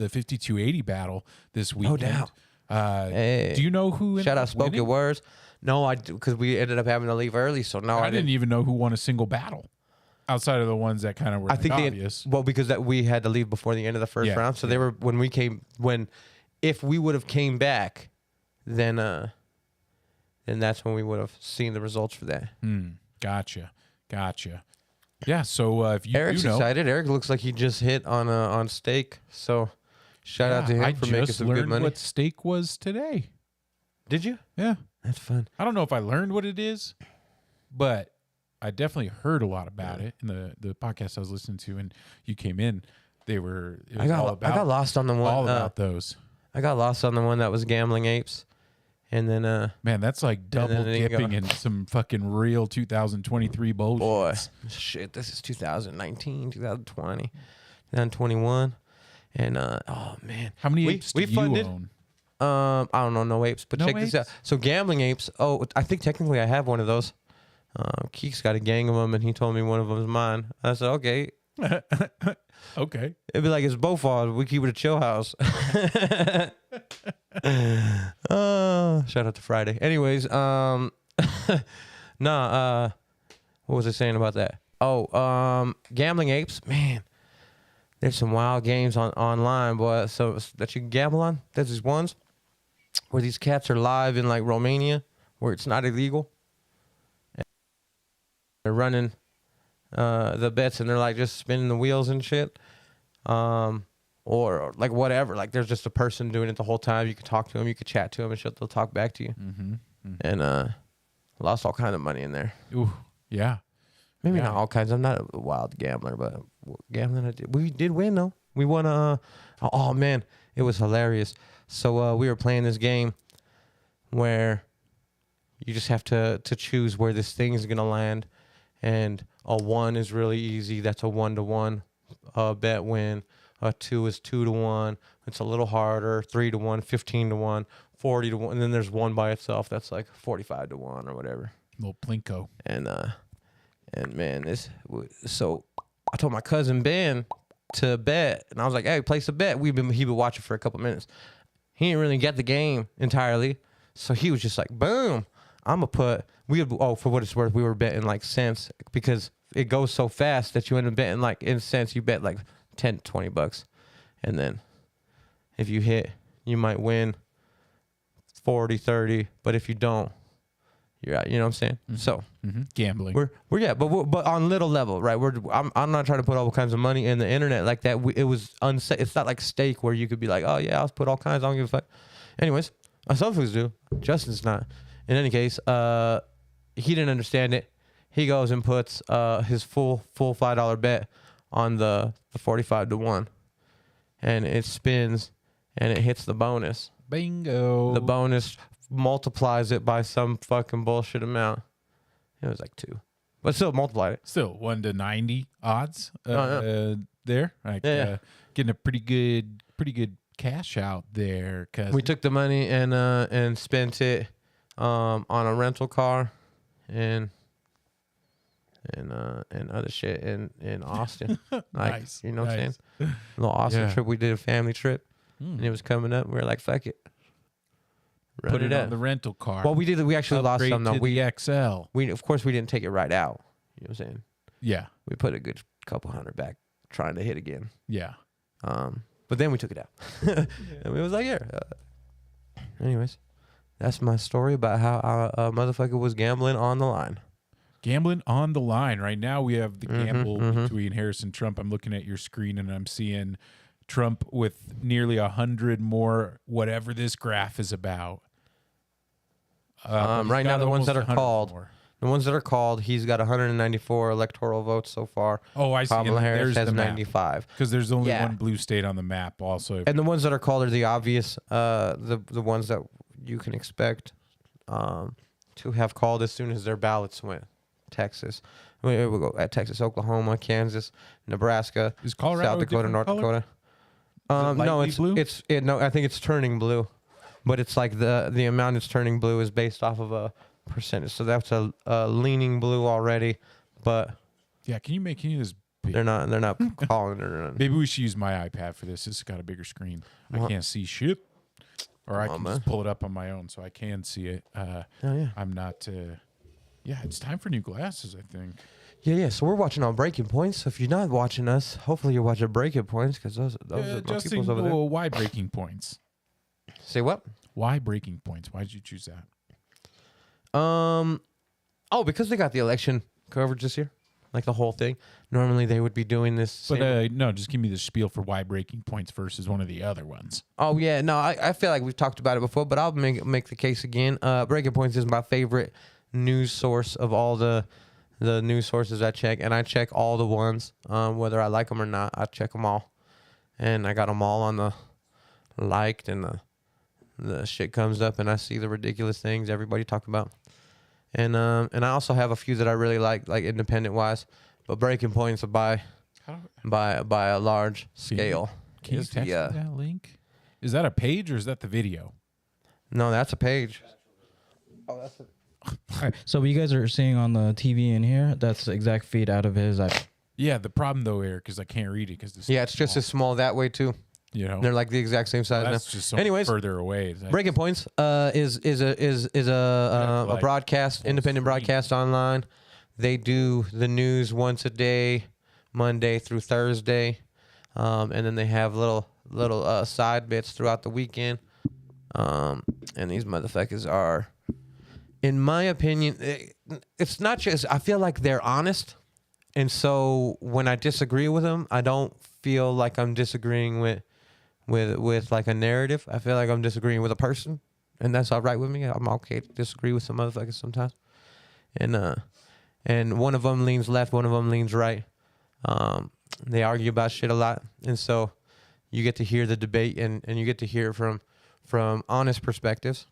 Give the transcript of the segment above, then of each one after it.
the 5280 battle this weekend. No doubt. Hey. Do you know who? Shout out Spoke Your Words. No, I do, because we ended up having to leave early, so no, I didn't even know who won a single battle outside of the ones that kind of were obvious. Because that we had to leave before the end of the first round, so they were if we would have came back, then that's when we would have seen the results for that. Gotcha. Yeah, so if you Erick's excited. Erick looks like he just hit on steak, so shout out to him for making some good money. I just learned what steak was today. Did you? Yeah. That's fun. I don't know if I learned what it is, but I definitely heard a lot about it in the podcast I was listening to, and you came in. I got lost on the one. All about those. I got lost on the one that was Gambling Apes. And then, man, that's like double dipping in some fucking real 2023 bullshit. Boy, shit, this is 2019, 2020, 2021. And, oh, man. How many apes do you own? I don't know, no apes, but check this out. So Gambling Apes, I think technically I have one of those. Keek's got a gang of them, and he told me one of them is mine. I said, okay. Okay. It'd be like it's both ours. We keep it a chill house. Shout out to Friday. Anyways, what was I saying about that? Gambling Apes, man. There's some wild games online, boy. So that you can gamble on. There's these ones where these cats are live in like Romania, where it's not illegal. And they're running the bets, and they're like just spinning the wheels and shit. Or like whatever. Like there's just a person doing it the whole time. You can talk to them, you can chat to them, and shit. They'll talk back to you. And lost all kinds of money in there. Ooh, yeah. Maybe not all kinds. I'm not a wild gambler, but gambling we did win though. We won. Oh man, it was hilarious. So we were playing this game where you just have to choose where this thing is gonna land, and a 1 is really easy. That's a 1-to-1 bet win. 2 is 2-to-1. It's a little harder. 3-to-1, 15-to-1, 40-to-1, and then there's 1 by itself. That's like 45-to-1 or whatever. Little plinko. And man, so I told my cousin Ben to bet, and I was like, "Hey, place a bet." He been watching for a couple minutes. He didn't really get the game entirely, so he was just like, "Boom, I'm gonna put." For what it's worth, we were betting like cents because it goes so fast that you end up betting like in cents. You bet like $10, $20, and then if you hit, you might win 40, 30. But if you don't, you're out. You know what I'm saying? So gambling. But on little level, right? I'm not trying to put all kinds of money in the internet like that. It was unsafe. It's not like steak where you could be like, oh yeah, I'll put all kinds. I don't give a fuck. Anyways, some foods do. Justin's not. In any case, he didn't understand it. He goes and puts his full $5 bet on the 45-to-1, and it spins and it hits the bonus. Bingo. The bonus multiplies it by some fucking bullshit amount. It was like 2, but still multiplied it. Still 1 to 90 odds there. Like, getting a pretty good cash out there. Cause we took the money and spent it on a rental car and other shit in Austin. Like, nice. You know what I'm saying? A little Austin trip. We did a family trip, and it was coming up. We were like, fuck it. Put it on the rental car. Well, we did. We actually lost some though. We XL. Of course we didn't take it right out. You know what I'm saying? Yeah. We put a good couple hundred back, trying to hit again. Yeah. But then we took it out, and we was like, Anyways, that's my story about how a motherfucker was gambling on the line. Gambling on the line. Right now we have the gamble between Harris and Trump. I'm looking at your screen and I'm seeing Trump with nearly 100 more, whatever this graph is about. Right now, the ones that are called, he's got 194 electoral votes so far. Oh, I see. Kamala Harris has the 95. Because there's only one blue state on the map also. And the ones that are called are the obvious, the ones that you can expect to have called as soon as their ballots went. Texas. We'll go at Texas, Oklahoma, Kansas, Nebraska, is Colorado South Dakota, North Dakota. No, it's blue? No, I think it's turning blue. But it's like the amount it's turning blue is based off of a percentage. So that's a leaning blue already. But yeah, can you just They're not calling it or nothing. Maybe we should use my iPad for this. This has got a bigger screen. I can't see shit. Or I can just pull it up on my own so I can see it. I'm not... yeah, it's time for new glasses, I think. Yeah. So we're watching on Breaking Points. So if you're not watching us, hopefully you're watching Breaking Points because those are my people's over there. Why Breaking Points? Say what? Why Breaking Points? Why did you choose that? Because they got the election coverage this year. Like the whole thing. Normally they would be doing this. But no, just give me the spiel for why Breaking Points versus one of the other ones. Oh, yeah. No, I feel like we've talked about it before, but I'll make the case again. Breaking Points is my favorite news source of all the news sources I check. And I check all the ones, whether I like them or not. I check them all. And I got them all on the liked, and the shit comes up, and I see the ridiculous things everybody talk about. And I also have a few that I really like independent wise, but Breaking Points by a large scale. Can you text me that link? Is that a page or is that the video? No, that's a page. Oh, that's All right, so what you guys are seeing on the TV in here, that's the exact feed out of his. Yeah, the problem though, Eric, is I can't read it because it's just as small that way too. You know, they're like the exact same size. That's now. just so Anyways, further away. Breaking Points is a broadcast, independent broadcast online. They do the news once a day, Monday through Thursday, and then they have little side bits throughout the weekend. And these motherfuckers are, in my opinion, it's not just. I feel like they're honest, and so when I disagree with them, I don't feel like I'm disagreeing with like a narrative. I feel like I'm disagreeing with a person, and that's all right with me. I'm okay to disagree with some motherfuckers sometimes. And one of them leans left, one of them leans right. They argue about shit a lot, and so you get to hear the debate, and you get to hear from honest perspectives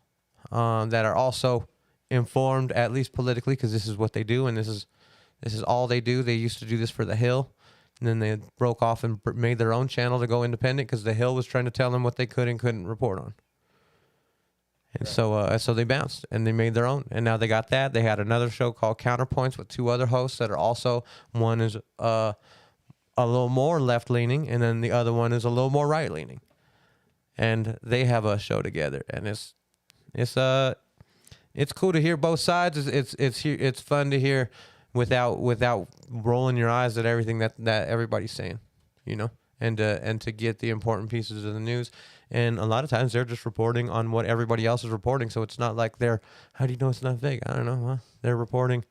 that are also informed, at least politically, because this is what they do, and this is all they do. They used to do this for The Hill. And then they broke off and made their own channel to go independent because The Hill was trying to tell them what they could and couldn't report on. And so they bounced and they made their own. And now they got that. They had another show called Counterpoints with two other hosts that are also, one is a little more left-leaning and then the other one is a little more right-leaning. And they have a show together. And it's cool to hear both sides. It's fun to hear without rolling your eyes at everything that everybody's saying, you know, and to get the important pieces of the news. And a lot of times they're just reporting on what everybody else is reporting. So it's not like how do you know it's not fake? I don't know. Well, they're reporting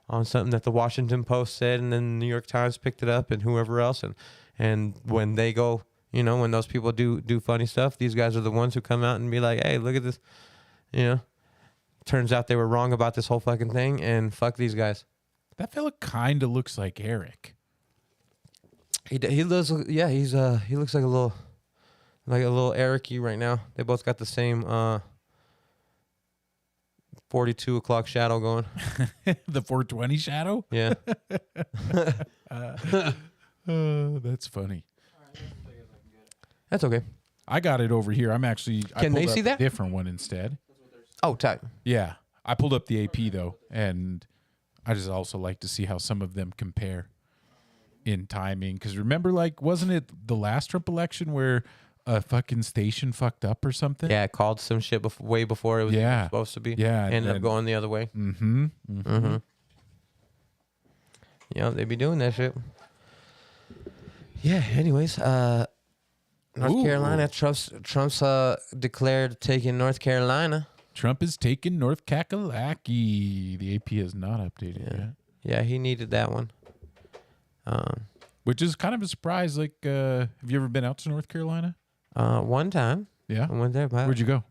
on something that the Washington Post said, and then the New York Times picked it up, and whoever else. And when they go, you know, when those people do funny stuff, these guys are the ones who come out and be like, hey, look at this, you know, turns out they were wrong about this whole fucking thing, and fuck these guys. That fella kind of looks like Erick. He looks, yeah, he looks like a little Erick-y right now. They both got the same 42 o'clock shadow going. The 420 shadow? Yeah. That's funny. That's okay. I got it over here. Can they see that? Different one instead. Oh, tight. Yeah. I pulled up the AP though, and I just also like to see how some of them compare in timing. Because remember, like, wasn't it the last Trump election where a fucking station fucked up or something? Yeah, it called some shit way before it was supposed to be. Yeah. Ended up going the other way. Mm-hmm. Mm-hmm. Mm-hmm. Yeah, they be doing that shit. Yeah, anyways, North Carolina, Trump's declared taking North Carolina. Trump is taking North Kakalaki. The AP has not updated yet. Yeah, he needed that one. Which is kind of a surprise. Like, have you ever been out to North Carolina? One time. Yeah. I went there. Where'd you go?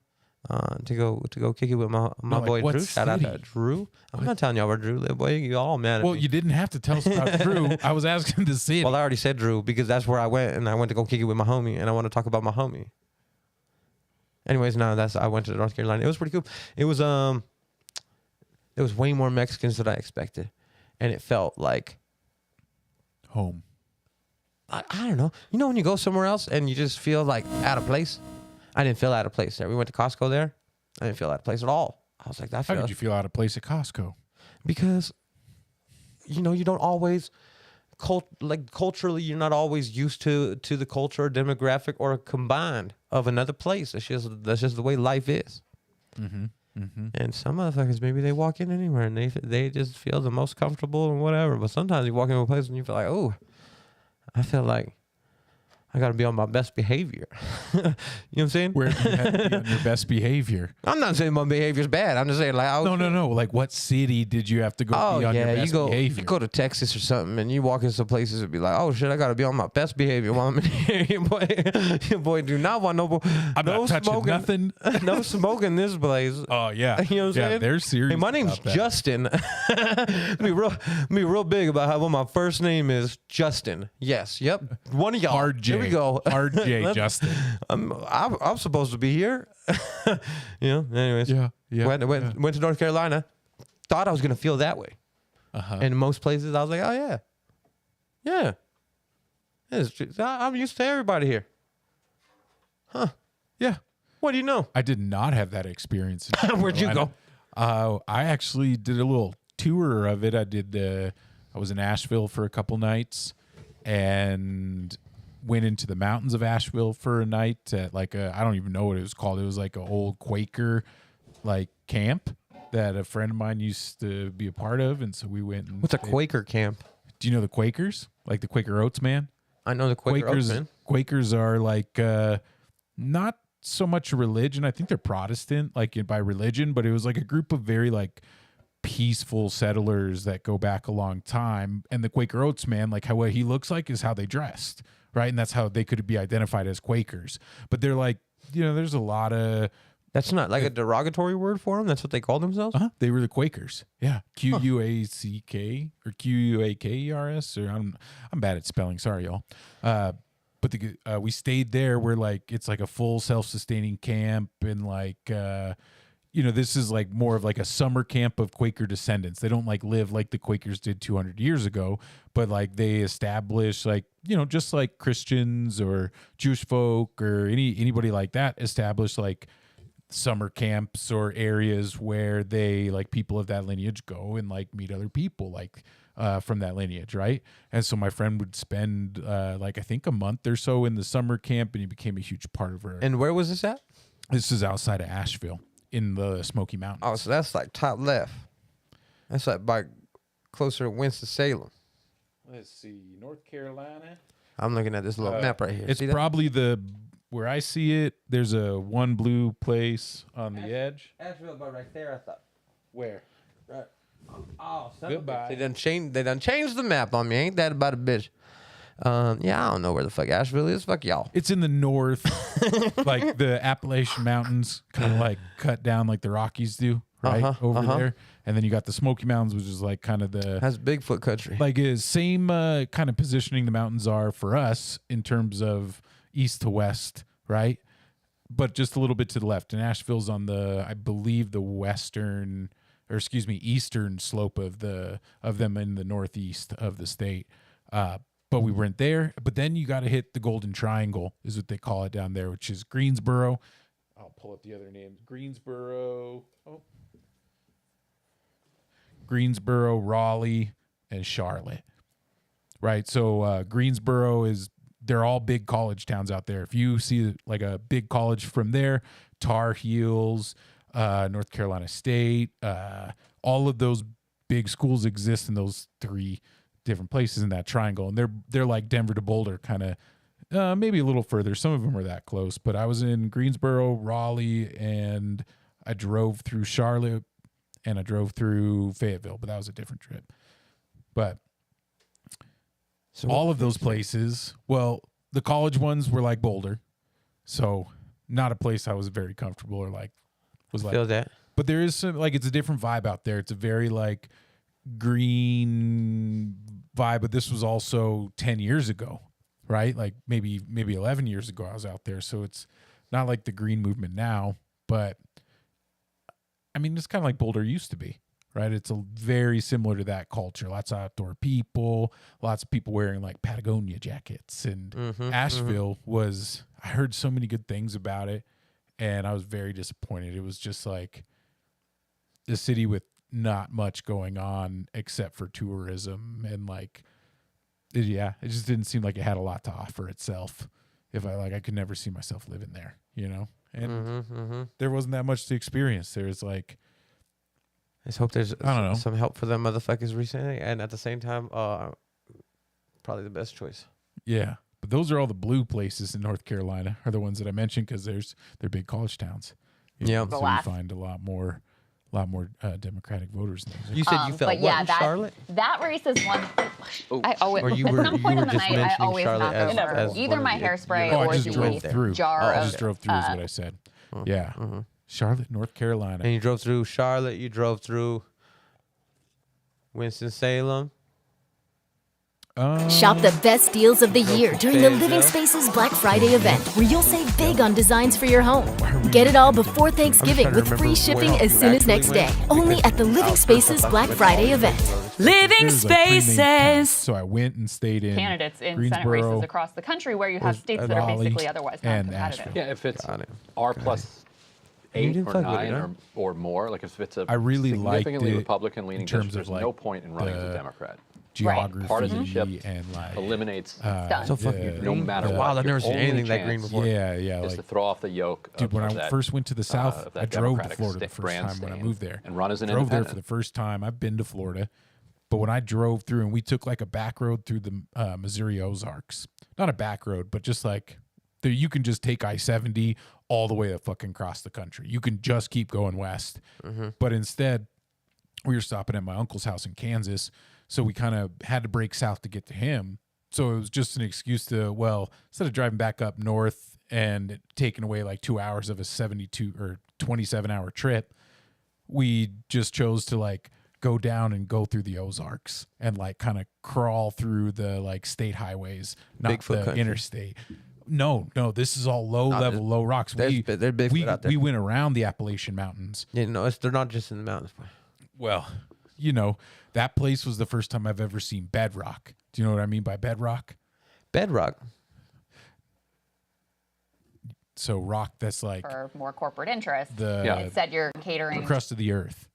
To go kick it with my boy Drew. Shout out to Drew. I'm not telling y'all where Drew live, boy. You all mad at me. Well, you didn't have to tell us about Drew. I was asking to see it. Well, I already said Drew because that's where I went, and I went to go kick it with my homie, and I want to talk about my homie. Anyways, I went to North Carolina. It was pretty cool. It was way more Mexicans than I expected, and it felt like home. I don't know. You know when you go somewhere else and you just feel like out of place? I didn't feel out of place there. We went to Costco there. I didn't feel out of place at all. I was like, How did you feel out of place at Costco? Because, you know, you don't always culturally, you're not always used to the culture or demographic or combined of another place. That's just the way life is. And some motherfuckers, maybe they walk in anywhere and they just feel the most comfortable and whatever. But sometimes you walk into a place and you feel like, oh, I feel like I got to be on my best behavior. You know what I'm saying? Where do you have to be on your best behavior? I'm not saying my behavior's bad. I'm just saying like, No. Like, what city did you have to go be on your best behavior? You go to Texas or something, and you walk in some places and be like, oh shit, I got to be on my best behavior while I'm in here. Your boy do not want I'm not touching smoking, nothing. no smoke in this place. Oh yeah, you know what I'm saying? They're serious. Hey, my name's Justin. be real big about what my first name is. Justin. Yes. Yep. One of y'all. Hard J. Here we go. Hard J. Justin. I'm supposed to be here. Anyways. Yeah. Went to North Carolina. Thought I was gonna feel that way. And most places I was like, oh yeah. I'm used to everybody here. Huh. Yeah. What do you know? I did not have that experience. Where'd you go? I actually did a little tour of it. I was in Asheville for a couple nights and went into the mountains of Asheville for a night at I don't even know what it was called. It was like an old Quaker camp that a friend of mine used to be a part of. And so we went. What's a Quaker camp? Do you know the Quakers? Like the Quaker Oats, man? I know the Quakers. Quakers are not so much a religion. I think they're Protestant, by religion, but it was like a group of very peaceful settlers that go back a long time. And the Quaker Oats, man, what he looks like is how they dressed, right? And that's how they could be identified as Quakers. But they're there's a lot of... That's not a derogatory word for them? That's what they call themselves? They were the Quakers. Yeah. Quack or Quakers, or I'm bad at spelling. Sorry, y'all. But we stayed there where it's a full self-sustaining camp, and this is more of a summer camp of Quaker descendants. They don't live like the Quakers did 200 years ago, but they establish just like Christians or Jewish folk or anybody like that establish summer camps or areas where they people of that lineage go and meet other people from that lineage, right? And so my friend would spend I think a month or so in the summer camp, and he became a huge part of her. And where was this at? This is outside of Asheville in the Smoky Mountains. Oh, so that's top left. That's by closer to Winston-Salem. Let's see, North Carolina. I'm looking at this little map right here. It's probably where I see it, there's a one blue place on the edge. Asheville, about right there, I thought. Where? Right. Oh, goodbye. They done changed the map on me. Ain't that about a bitch? Yeah, I don't know where the fuck Asheville is. Fuck y'all. It's in the north, the Appalachian Mountains, kind of cut down like the Rockies do, right? Over there. And then you got the Smoky Mountains, which is kind of That's Bigfoot country. Same kind of positioning the mountains are for us in terms of east to west, right? But just a little bit to the left. And Asheville's on I believe the eastern slope of them in the northeast of the state. But we weren't there. But then you got to hit the Golden Triangle, is what they call it down there, which is Greensboro. I'll pull up the other names. Greensboro, Raleigh, and Charlotte. Right? So Greensboro they're all big college towns out there. If you see a big college from there, Tar Heels, North Carolina State, all of those big schools exist in those three different places in that triangle, and they're like Denver to Boulder, kind of maybe a little further. Some of them are that close, but I was in Greensboro, Raleigh, and I drove through Charlotte, and I drove through Fayetteville, but that was a different trip. But so all of those places, well, the college ones were like Boulder, so not a place I was very comfortable or feel that. But there is some it's a different vibe out there. It's a very green vibe, but this was also 10 years ago, right? Maybe 11 years ago I was out there, so it's not like the green movement now, but I mean, it's kind of like Boulder used to be, right? It's very similar to that culture. Lots of outdoor people, lots of people wearing Patagonia jackets, and Asheville was, I heard so many good things about it, and I was very disappointed. It was just the city with not much going on except for tourism and it just didn't seem like it had a lot to offer itself. If I could never see myself living there, and there wasn't that much to experience. There's like, I just hope there's I don't know. some help for them motherfuckers recently, and at the same time, probably the best choice. yeah, but those are all the blue places in North Carolina are the ones that I mentioned because they're big college towns. Yeah, so you find a lot more Democratic voters in those. You said you felt what in Charlotte? That race is one. I always, Or you at were- some you point were in the just night, I mentioning always Charlotte knock as over one either of my the- hairspray Oh, I or just the drove through. jar I of. just drove through is what I said. Yeah, Charlotte, North Carolina. And you drove through Charlotte. You drove through Winston-Salem. Shop the best deals of the year during the Fayetteville. Living Spaces Black Friday event, where you'll save big on designs for your home. Get it all before Thanksgiving trying to with free remember shipping where as you soon as actually next day. went. Only at the Living Spaces Black Friday event. Living There's, like, 3 main towns. Spaces. So I went and stayed in Candidates in Senate Greensboro, races across the country where you have states that are Raleigh, basically otherwise not and competitive. Asheville. Yeah, if it's Got it. R plus You 8 didn't or fuck with 9 it, huh? or more, like if it's a I really liked significantly it Republican-leaning in terms district, of, there's no like, point in running as the a Democrat. geography Partisanship and like Eliminates So fucking yeah, green. no matter what. Wow, I've Your never seen only anything that green chance before. yeah, is to like throw off the yoke dude. When of I that, first went to the South, of that I drove to Democratic Florida the first brand time when I stand moved there. and run as an Drove there for independent. the first time. I've been to Florida, but when I drove through and we took like a back road through the Missouri Ozarks, not a back road, but just like you can just take I-70 all the way fucking across the country. You can just keep going west, but instead we were stopping at my uncle's house in Kansas, so we kind of had to break south to get to him. So it was just an excuse to, well, instead of driving back up north and taking away like 2 hours of a 72 or 27-hour trip, we just chose to like go down and go through the Ozarks and like kind of crawl through the like state highways, not Bigfoot the country. interstate. No, this is all low level, low rocks. there's Bigfoot out there. We went around the Appalachian Mountains. Yeah, no, they're not just in the mountains. Well, that place was the first time I've ever seen bedrock. Do you know what I mean by bedrock? Bedrock. So rock that's like For more corporate interest. the Instead, you're catering. crust of the earth.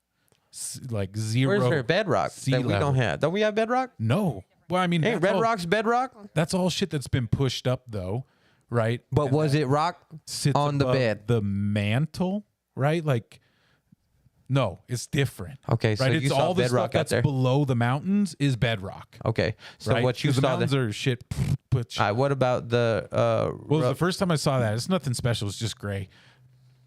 Like zero. Where's there bedrock sea that we level. don't have? Don't we have bedrock? No. Well, I mean, Hey, that's all- bedrock's bedrock. That's all shit that's been pushed up though, right? But was it rock Sits on the above bed? the mantle, right? Like, no, it's different. Okay, so right? you it's saw all the bedrock stuff out that's there. below the mountains is bedrock. Okay, so right? what you 'Cause the saw mountains there? are shit. Put All right, what about the Well, the first time I saw that, it's nothing special. It's just gray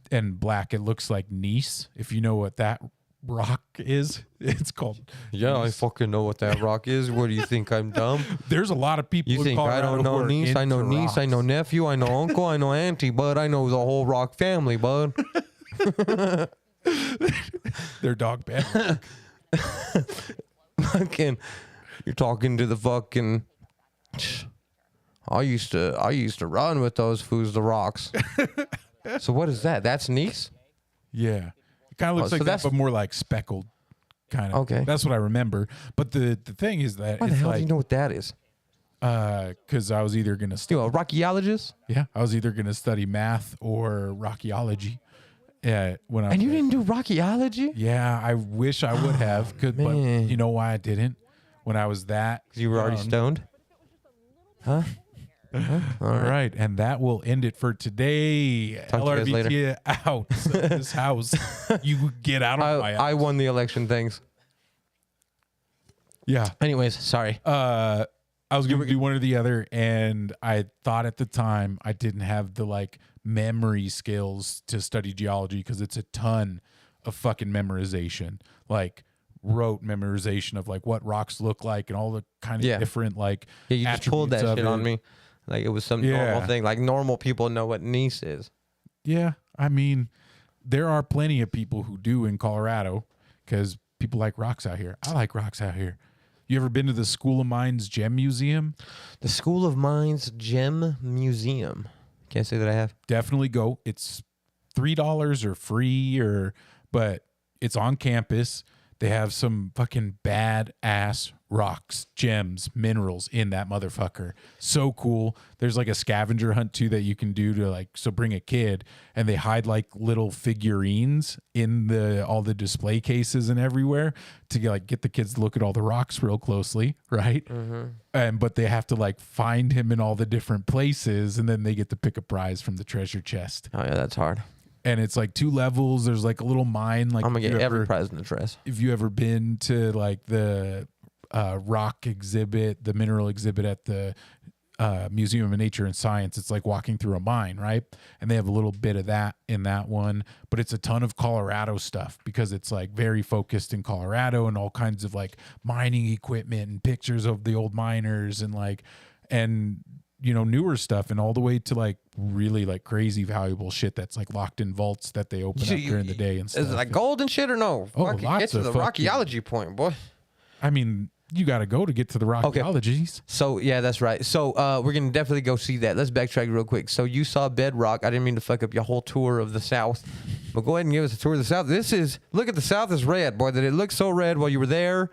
and black. It looks like Nice. If you know what that rock is, it's called. Yeah, I Nice. fucking know what that rock is. What do you think? I'm dumb? There's a lot of people. You in think I Colorado don't who know are niece? I know into niece. I know rocks. nephew. I know uncle. I know auntie. Bud, I know the whole rock family. Bud. They're dog bed. Fucking, you're talking to the fucking. I used to run with those fools, the rocks. So what is that? That's niece. Yeah, it kind of looks so like that, that's- but more like speckled. Kind of. Okay. That's what I remember. But the thing is that Why the it's hell do like you know what that is? because I was either gonna You a rockyologist? I was either gonna study math or rockyology. When I was And you didn't do rockyology? Yeah, I wish I would have. But man. you know why I didn't? When I was that You were already young. stoned? Huh? All right, and that will end it for today. Talk to you guys later. LRVT out of this house. You get out of my house. I won the election. Thanks. Yeah. Anyways, sorry. I was going to do one or the other, and I thought at the time I didn't have the like memory skills to study geology because it's a ton of fucking memorization, like rote memorization of like what rocks look like and all the kind of Yeah. different like Yeah, you just pulled that attributes shit of on it. me. Like it was some Yeah. normal thing. Like normal people know what niece is. Yeah, I mean, there are plenty of people who do in Colorado because people like rocks out here. I like rocks out here. You ever been to the School of Mines Gem Museum? The School of Mines Gem Museum. Can't say that I have. Definitely go. It's $3 or free, but it's on campus. They have some fucking badass rocks, gems, minerals in that motherfucker. So cool. There's like a scavenger hunt too that you can do to like, so bring a kid, and they hide like little figurines in all the display cases and everywhere to get the kids to look at all the rocks real closely, right? But they have to like find him in all the different places, and then they get to pick a prize from the treasure chest. Oh yeah, that's hard. And it's like 2 levels. There's like a little mine. Like I'm gonna if get you every ever- prize in the dress. If you ever been to like the rock exhibit, the mineral exhibit at the Museum of Nature and Science, it's like walking through a mine, right? And they have a little bit of that in that one, but it's a ton of Colorado stuff because it's like very focused in Colorado, and all kinds of like mining equipment and pictures of the old miners and newer stuff, and all the way to like really like crazy valuable shit that's like locked in vaults that they open up during the day and stuff. Is it like gold and shit or no? Oh, Fucking lots get to of the fucking- rockyology point, boy. I mean, you got to go to get to the rockyologies. So yeah, that's right. So we're gonna definitely go see that. Let's backtrack real quick. So you saw Bedrock. I didn't mean to fuck up your whole tour of the South, but go ahead and give us a tour of the South. Look at the South is red, boy. Did it look so red while you were there?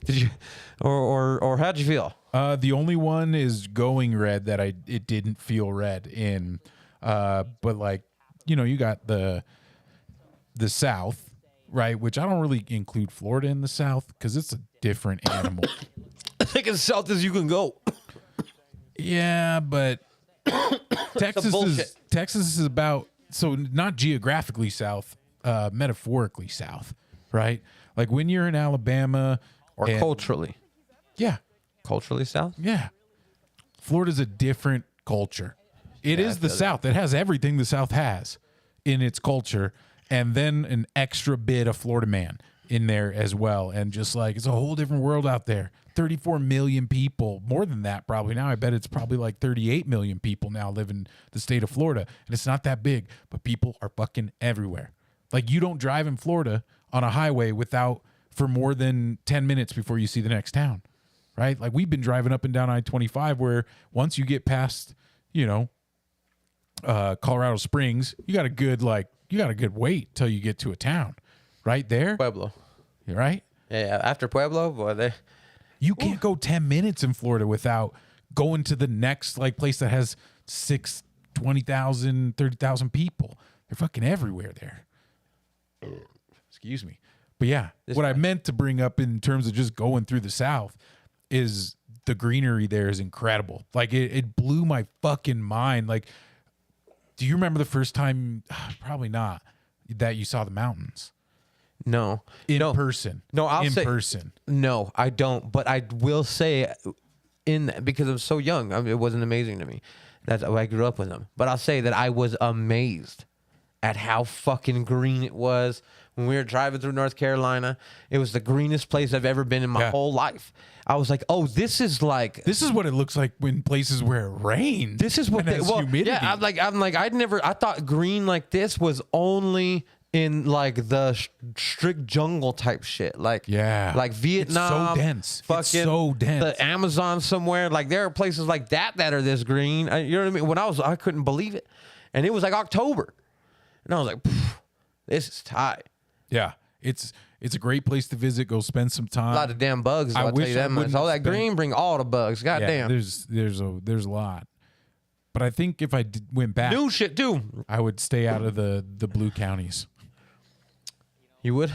Did you, or how'd you feel? The only one is going red that it didn't feel red in, but like you got the South. Right, which I don't really include Florida in the South because it's a different animal. I think as south as you can go. Yeah, but Texas is about, so not geographically south, metaphorically south, right? Like when you're in Alabama Or culturally. Yeah, Culturally south? yeah. Florida's a different culture. It Yeah, is I the feel South. It has everything the South has in its culture, and then an extra bit of Florida man in there as well. And just like, it's a whole different world out there. 34 million people, more than that probably now. I bet it's probably like 38 million people now live in the state of Florida. And it's not that big, but people are fucking everywhere. Like you don't drive in Florida on a highway for more than 10 minutes before you see the next town, right? Like we've been driving up and down I-25 where once you get past, Colorado Springs, you got a good wait till you get to a town right there. Pueblo. Right? Yeah, after Pueblo, boy, You can't go 10 minutes in Florida without going to the next like place that has 20,000, 30,000 people. They're fucking everywhere there. Excuse me. But yeah, what I meant to bring up in terms of just going through the South is the greenery there is incredible. Like it blew my fucking mind. Like, do you remember the first time? Probably not. That you saw the mountains no. in person. No, I'll in say person. No, I don't. But I will say, because I'm so young, it wasn't amazing to me. That's I grew up with them. But I'll say that I was amazed at how fucking green it was when we were driving through North Carolina. It was the greenest place I've ever been in my whole life. I was like, oh, this is what it looks like when places where it rains. This is what humidity. Yeah, I thought green like this was only in like the strict jungle type shit. Like Vietnam. It's so dense. Fucking It's so dense. The Amazon somewhere. Like there are places like that are this green. You know what I mean? When I couldn't believe it. And it was like October. And I was like, this is tight. Yeah. It's a great place to visit. Go spend some time. A lot of damn bugs. I'll tell you that much. All that green bring all the bugs. God damn. There's a lot. But I think if I went back, New shit too. I would stay out of the blue counties. You would?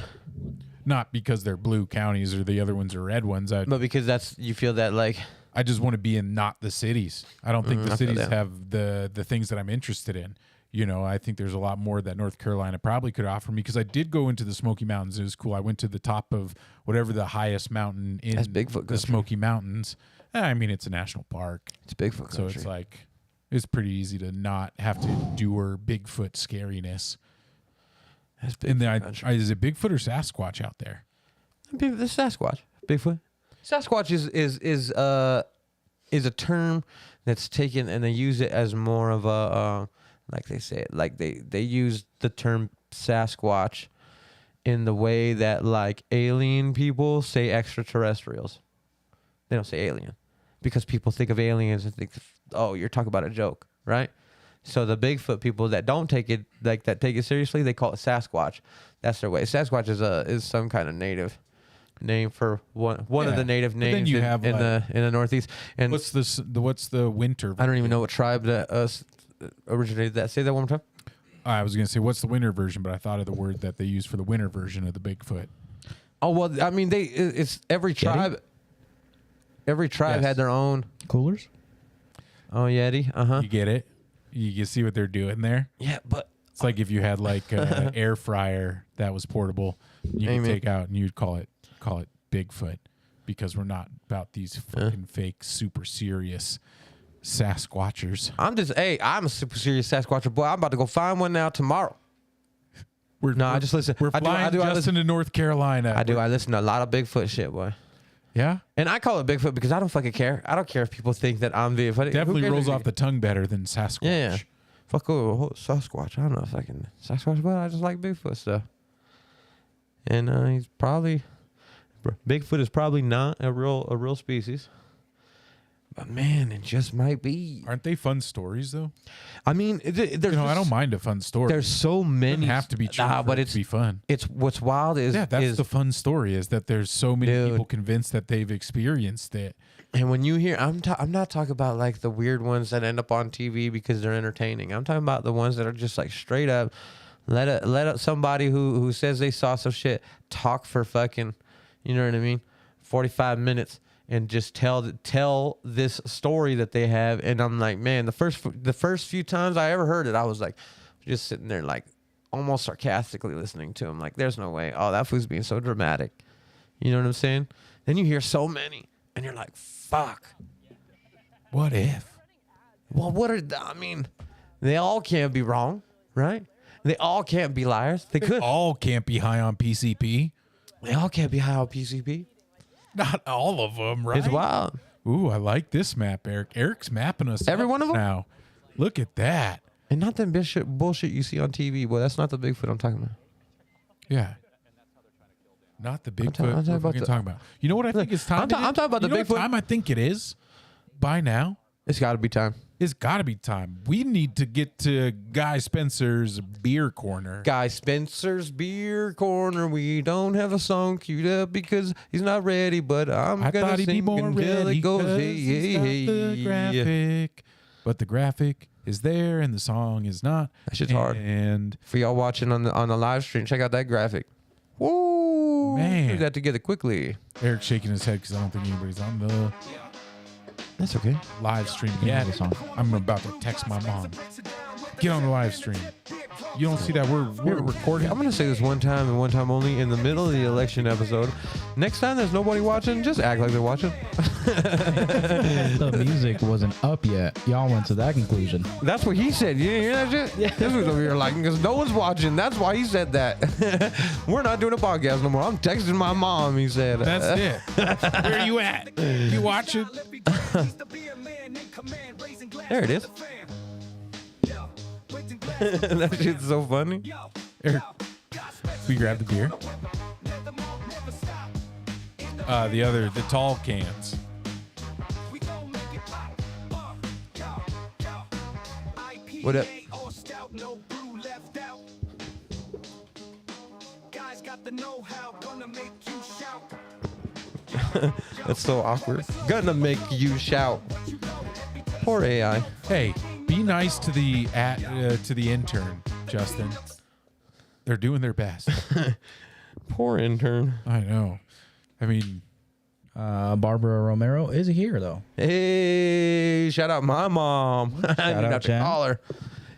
Not because they're blue counties or the other ones are red ones. But because you feel that like I just want to be in not the cities. I don't think the I feel cities that. have the things that I'm interested in. I think there's a lot more that North Carolina probably could offer me because I did go into the Smoky Mountains. It was cool. I went to the top of whatever the highest mountain in That's Bigfoot the country. Smoky Mountains. I mean, it's a national park. it's Bigfoot country. So it's like, it's pretty easy to not have to endure Bigfoot scariness. That's And then country. is it Bigfoot or Sasquatch out there? The Sasquatch, Bigfoot. Sasquatch is a term that's taken and they use it as more of a like they say it, like they use the term Sasquatch in the way that like alien people say extraterrestrials. They don't say alien because people think of aliens and think, oh, you're talking about a joke, right? So the Bigfoot people that don't take it take it seriously, they call it Sasquatch. That's their way. Sasquatch is some kind of native name for one of Yeah. the native But then names you in, have, in like- the Northeast. And What's the winter? I don't even know what tribe that originated that. Say that one more time. I was gonna say what's the winter version, but I thought of the word that they use for the winter version of the Bigfoot. Oh well, I mean it's every tribe. Every tribe Yes. had their own. Coolers? Oh Yeti. You get it? You can see what they're doing there. Yeah, but It's like if you had like an air fryer that was portable, you could Amen. take out and you'd call it Bigfoot, because we're not about these fucking fake super serious Sasquatchers. I'm a super serious Sasquatcher boy. I'm about to go find one now tomorrow. I just listen. We're flying Justin to North Carolina. I listen to a lot of Bigfoot shit, boy. Yeah, And I call it Bigfoot because I don't fucking care. I don't care if people think that I'm Bigfoot. definitely Who cares? rolls off the tongue better than Sasquatch. Yeah. Fuck Sasquatch. I don't know if I can Sasquatch, but I just like Bigfoot stuff. And he's probably Bigfoot is probably not a real species. But man, it just might be. Aren't they fun stories though? I mean, there's I don't mind a fun story. There's so many. Doesn't have to be true, but it's to be fun. It's what's wild is That's the fun story, is that there's so many Dude. people convinced that they've experienced it. And when you hear, I'm not talking about like the weird ones that end up on TV because they're entertaining. I'm talking about the ones that are just like straight up. Let somebody who says they saw some shit talk for fucking, you know what I mean, 45 minutes and just tell this story that they have. And I'm like, man, the first few times I ever heard it, I was like, just sitting there like almost sarcastically listening to him. Like, there's no way. Oh, that fool's being so dramatic. You know what I'm saying? Then you hear so many. And you're like, fuck. What if? Well, they all can't be wrong, right? They all can't be liars. They could. All can't be high on PCP. They all can't be high on PCP. Not all of them, right? It's wild. Ooh, I like this map, Eric. Eric's mapping us Every up one of 'em? now. Look at that. And not that bullshit you see on TV. Well, that's not the Bigfoot I'm talking about. Yeah. Not the Bigfoot I'm talking we're about fucking talking about. You know what I think it's time? I'm talking about the you know what Bigfoot. time I think it is? By now, It's got to be time. it's got to be time. We need to get to Guy Spencer's beer corner. Guy Spencer's Beer Corner. We don't have a song queued up because he's not ready, but I'm I going thought to he'd be sing more until ready it goes, 'cause hey, he's hey, got the hey. graphic. But the graphic is there and the song is not. That shit's hard. And For y'all watching on the live stream, check out that graphic. Woo! Man. Put that together quickly. Eric's shaking his head because I don't think anybody's on the That's okay. live stream Yeah, yet. the song. I'm about to text my mom. Get on the live stream. You don't see that we're recording. I'm going to say this one time and one time only in the middle of the election episode. Next time there's nobody watching, just act like they're watching. The music wasn't up yet. Y'all went to that conclusion. That's what he said. You didn't hear that shit? Yeah. This was over here like, because no one's watching. That's why he said that. We're not doing a podcast no more. I'm texting my mom, he said. That's it. Where are you at? You watching? There it is. That shit's so funny. Eric, we grab the beer. The tall cans. What up? That's so awkward. Gonna make you shout. Poor AI. Hey, be nice to the intern, Justin. They're doing their best. Poor intern. I know. I mean, Barbara Romero is here though. Hey, shout out my mom. Shout out out to Jen. call her.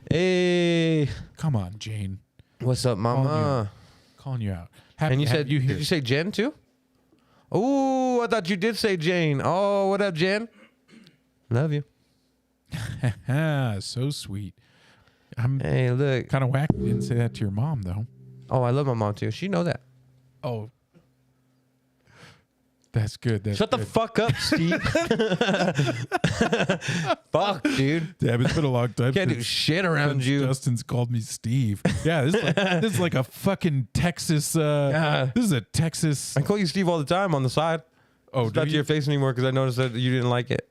Hey, come on, Jane. what's up, mama? Calling you out. Happy And you to have said, you here. did you say Jen too? Oh, I thought you did say Jane. Oh, what up, Jen? Love you. So sweet. I'm Hey, look. kind of whack. You didn't say that to your mom though. Oh, I love my mom too. She know that. Oh, that's good. That's Shut the good. fuck up, Steve. Fuck, dude. Damn, it's been a long time. Can't do since- shit around since you. Justin's called me Steve. Yeah, this is like a fucking Texas. Yeah. This is a Texas. I call you Steve all the time on the side. Oh, It's not do to your you? face anymore because I noticed that you didn't like it.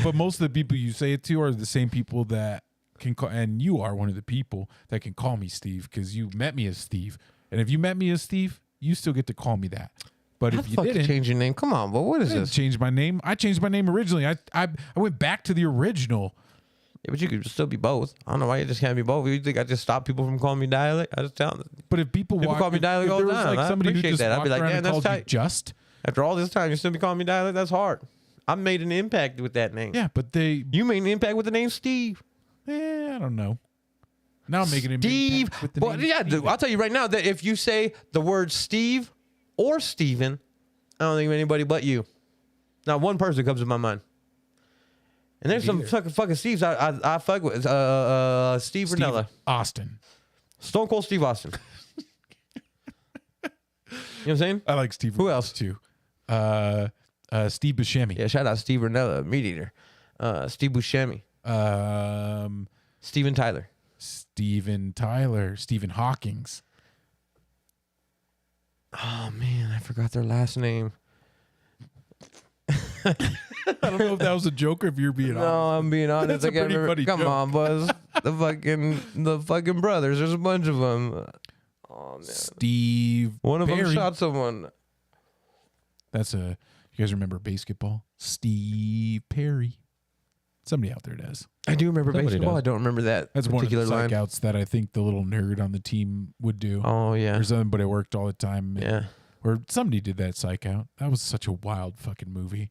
But most of the people you say it to are the same people that can call, and you are one of the people that can call me Steve because you met me as Steve. And if you met me as Steve, you still get to call me that. But How if the you fuck you didn't, change your name? Come on, but what is I didn't this? change my name. I changed my name originally. I went back to the original. Yeah, but you could still be both. I don't know why you just can't be both. You think I just stop people from calling me dialect? I just tell them. But if people Call me dialect if all there the was time. like I somebody who appreciate just that. I'd walked be like, around yeah, and that's called you tight. just, After all this time, you still be calling me dialect? That's hard. I made an impact with that name. yeah, but You made an impact with the name Steve. I don't know. Now I'm making him Steve. impact with the Well, name yeah, Steven. dude, I'll tell you right now that if you say the word Steve or Steven, I don't think of anybody but you. Not one person comes to my mind. And there's some fucking Steves I fuck with. Steve Steve Ranella. Austin. Stone Cold Steve Austin. You know what I'm saying? I like Steve. Who else? too? Steve Buscemi. Yeah, shout out Steve Ranella, meat eater. Steve Buscemi. Steven Tyler. Steven Tyler. Stephen Hawkins. Oh, man, I forgot their last name. I don't know if that was a joke or if you're being honest. No, I'm being honest. That's a I can't pretty remember. funny Come joke. on, Buzz. the fucking brothers. There's a bunch of them. Oh man, Steve. one of them Perry. shot someone. That's you guys remember basketball? Steve Perry. Somebody out there does. I do remember Somebody baseball. does. I don't remember that That's one of particular the line. strikeouts that I think the little nerd on the team would do. Oh yeah, Or something, but it worked all the time. yeah, Or somebody did that psych out. That was such a wild fucking movie.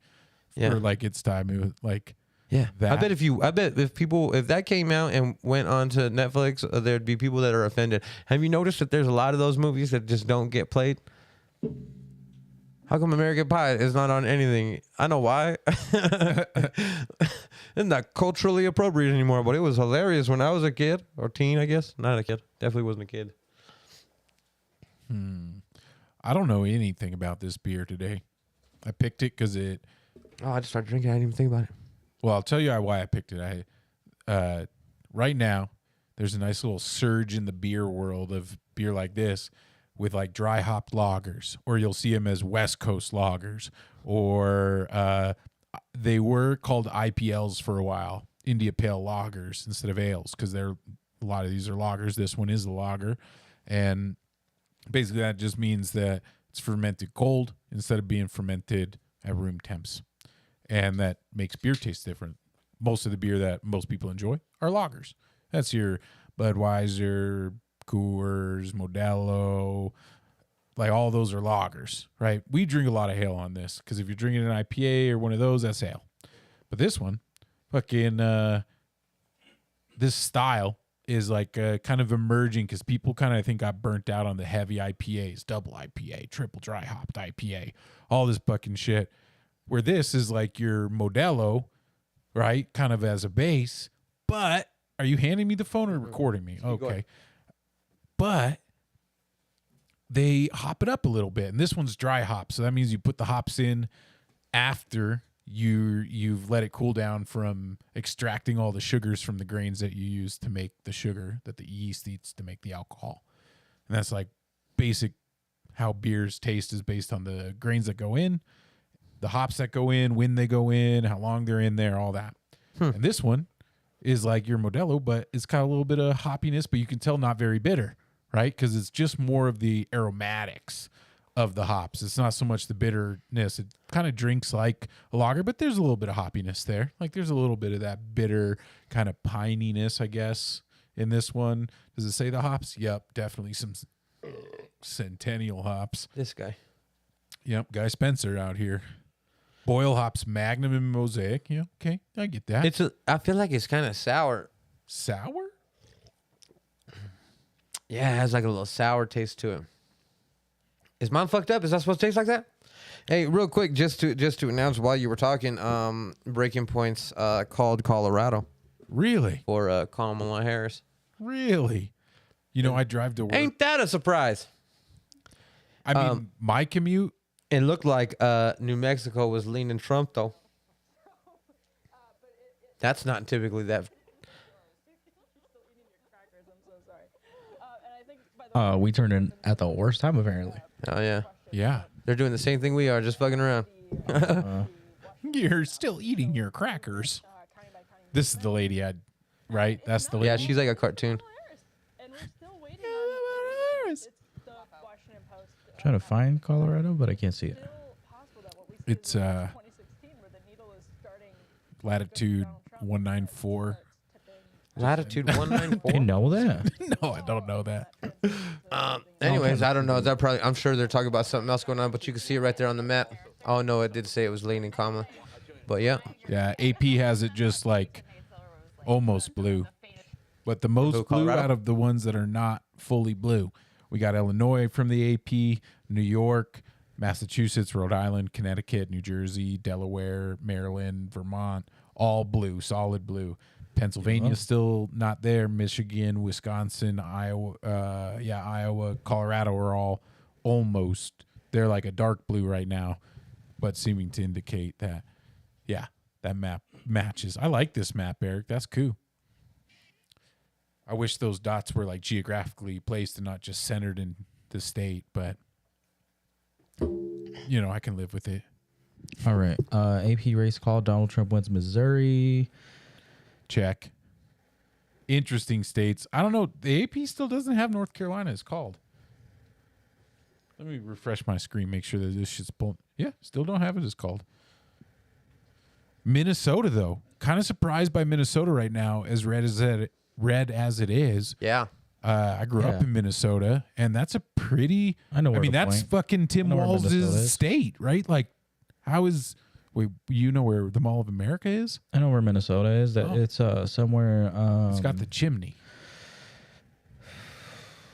yeah, For like its time, it was like yeah. that. I bet if that came out and went on to Netflix, there'd be people that are offended. Have you noticed that there's a lot of those movies that just don't get played? How come American Pie is not on anything? I know why. It's not culturally appropriate anymore, but it was hilarious when I was a kid or teen, I guess. Not a kid. Definitely wasn't a kid. I don't know anything about this beer today. I picked it because it. Oh, I just started drinking. I didn't even think about it. Well, I'll tell you why I picked it. Right now, there's a nice little surge in the beer world of beer like this with like dry hopped lagers, or you'll see them as West Coast lagers, or they were called IPLs for a while, India Pale Lagers instead of ales, because a lot of these are lagers. This one is a lager, and basically that just means that it's fermented cold instead of being fermented at room temps. And that makes beer taste different. Most of the beer that most people enjoy are lagers. That's your Budweiser, Coors, Modelo, like all those are lagers, right? We drink a lot of ale on this because if you're drinking an IPA or one of those, that's ale. But this one, fucking, this style is like kind of emerging because people kind of, I think, got burnt out on the heavy IPAs, double IPA, triple dry hopped IPA, all this fucking shit. Where this is like your Modelo, right? Kind of as a base. But are you handing me the phone or recording me? Okay. But they hop it up a little bit. And this one's dry hop. So that means you put the hops in after you've let it cool down from extracting all the sugars from the grains that you use to make the sugar that the yeast eats to make the alcohol. And that's like basic how beers taste is based on the grains that go in, the hops that go in, when they go in, how long they're in there, all that. And this one is like your Modelo, but it's got a little bit of hoppiness, but you can tell not very bitter, right? Because it's just more of the aromatics of the hops. It's not so much the bitterness. It kind of drinks like a lager, but there's a little bit of hoppiness there. Like there's a little bit of that bitter kind of pininess, I guess, in this one. Does it say the hops? Yep, definitely some Centennial hops. This guy. Yep, Guy Spencer out here. Boyle hops, Magnum and Mosaic. Yeah, okay, I get that. I feel like it's kind of sour. Sour? Yeah, it has like a little sour taste to it. Is mine fucked up? Is that supposed to taste like that? Hey, real quick, just to announce while you were talking, Breaking Point's called Colorado Really? for Kamala Harris. Really? You know, I drive to work. Ain't that a surprise? I mean, my commute. It looked like New Mexico was leaning Trump, though. That's not typically that. We turned in at the worst time, apparently. Oh, yeah. Yeah. They're doing the same thing we are, just fucking around. You're still eating your crackers. This is the lady right? That's the lady. Yeah, she's like a cartoon. And we're still waiting on it's the Washington Post Trying to find Colorado, but I can't see it. It's latitude 194. Latitude 194. You know that? No, I don't know that. Anyways, I don't know. That probably. I'm sure they're talking about something else going on, but you can see it right there on the map. Oh no, it did say it was leaning comma, but yeah. Yeah, AP has it just like almost blue, but the most blue Colorado? out of the ones that are not fully blue. We got Illinois from the AP, New York, Massachusetts, Rhode Island, Connecticut, New Jersey, Delaware, Maryland, Vermont, all blue, solid blue. Pennsylvania's still not there. Michigan, Wisconsin, Iowa, Iowa, Colorado are all almost. They're like a dark blue right now, but seeming to indicate that, yeah, that map matches. I like this map, Eric. That's cool. I wish those dots were like geographically placed and not just centered in the state, but you know, I can live with it. All right. AP race call. Donald Trump wins Missouri. Check. Interesting states. I don't know. The AP still doesn't have North Carolina as called. Let me refresh my screen, make sure that this shit's pulling. Yeah, still don't have it as called. Minnesota, though. Kind of surprised by Minnesota right now, as red as it is. Yeah. I grew up in Minnesota, and that's a pretty. I know where I mean, to that's point. fucking Tim I know where Walz' Minnesota is. state, right? Like, how is. Wait, you know where the Mall of America is? I know where Minnesota is. That it's somewhere. It's got the chimney.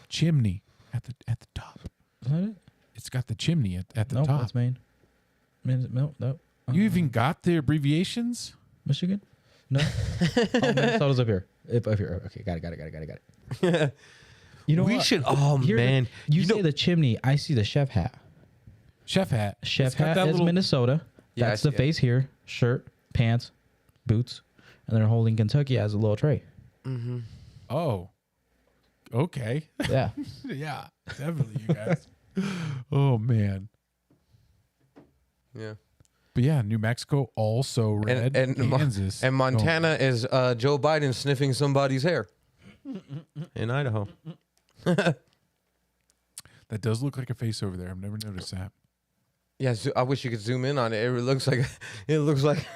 Chimney at the top. Is that it? It's got the chimney at the No, top. that's Maine. No. You even got the abbreviations? Michigan? No. Minnesota's up here. Up here. Okay, got it. You know We what? should. Oh Here- man. You say the chimney. I see the chef hat. Chef hat. Chef It's got hat that is little- Minnesota. Yeah, I That's the see it. face here. Shirt, pants, boots, and they're holding Kentucky as a little tray. Oh. Okay. Yeah. Yeah, definitely, you guys. Oh man. Yeah. But yeah, New Mexico also red. And Kansas. and Montana is Joe Biden sniffing somebody's hair in Idaho. That does look like a face over there. I've never noticed that. Yeah, I wish you could zoom in on it. It looks like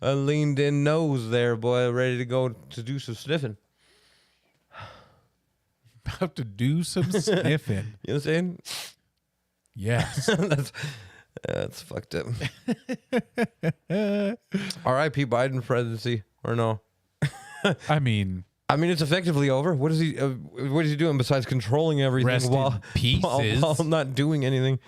a leaned in nose there, boy, ready to go to do some sniffing. About to do some sniffing. You know what I'm saying? Yes. That's fucked up. R.I.P. Biden presidency or no? I mean, It's effectively over. What is he doing besides controlling everything Rest in while pieces. not doing anything?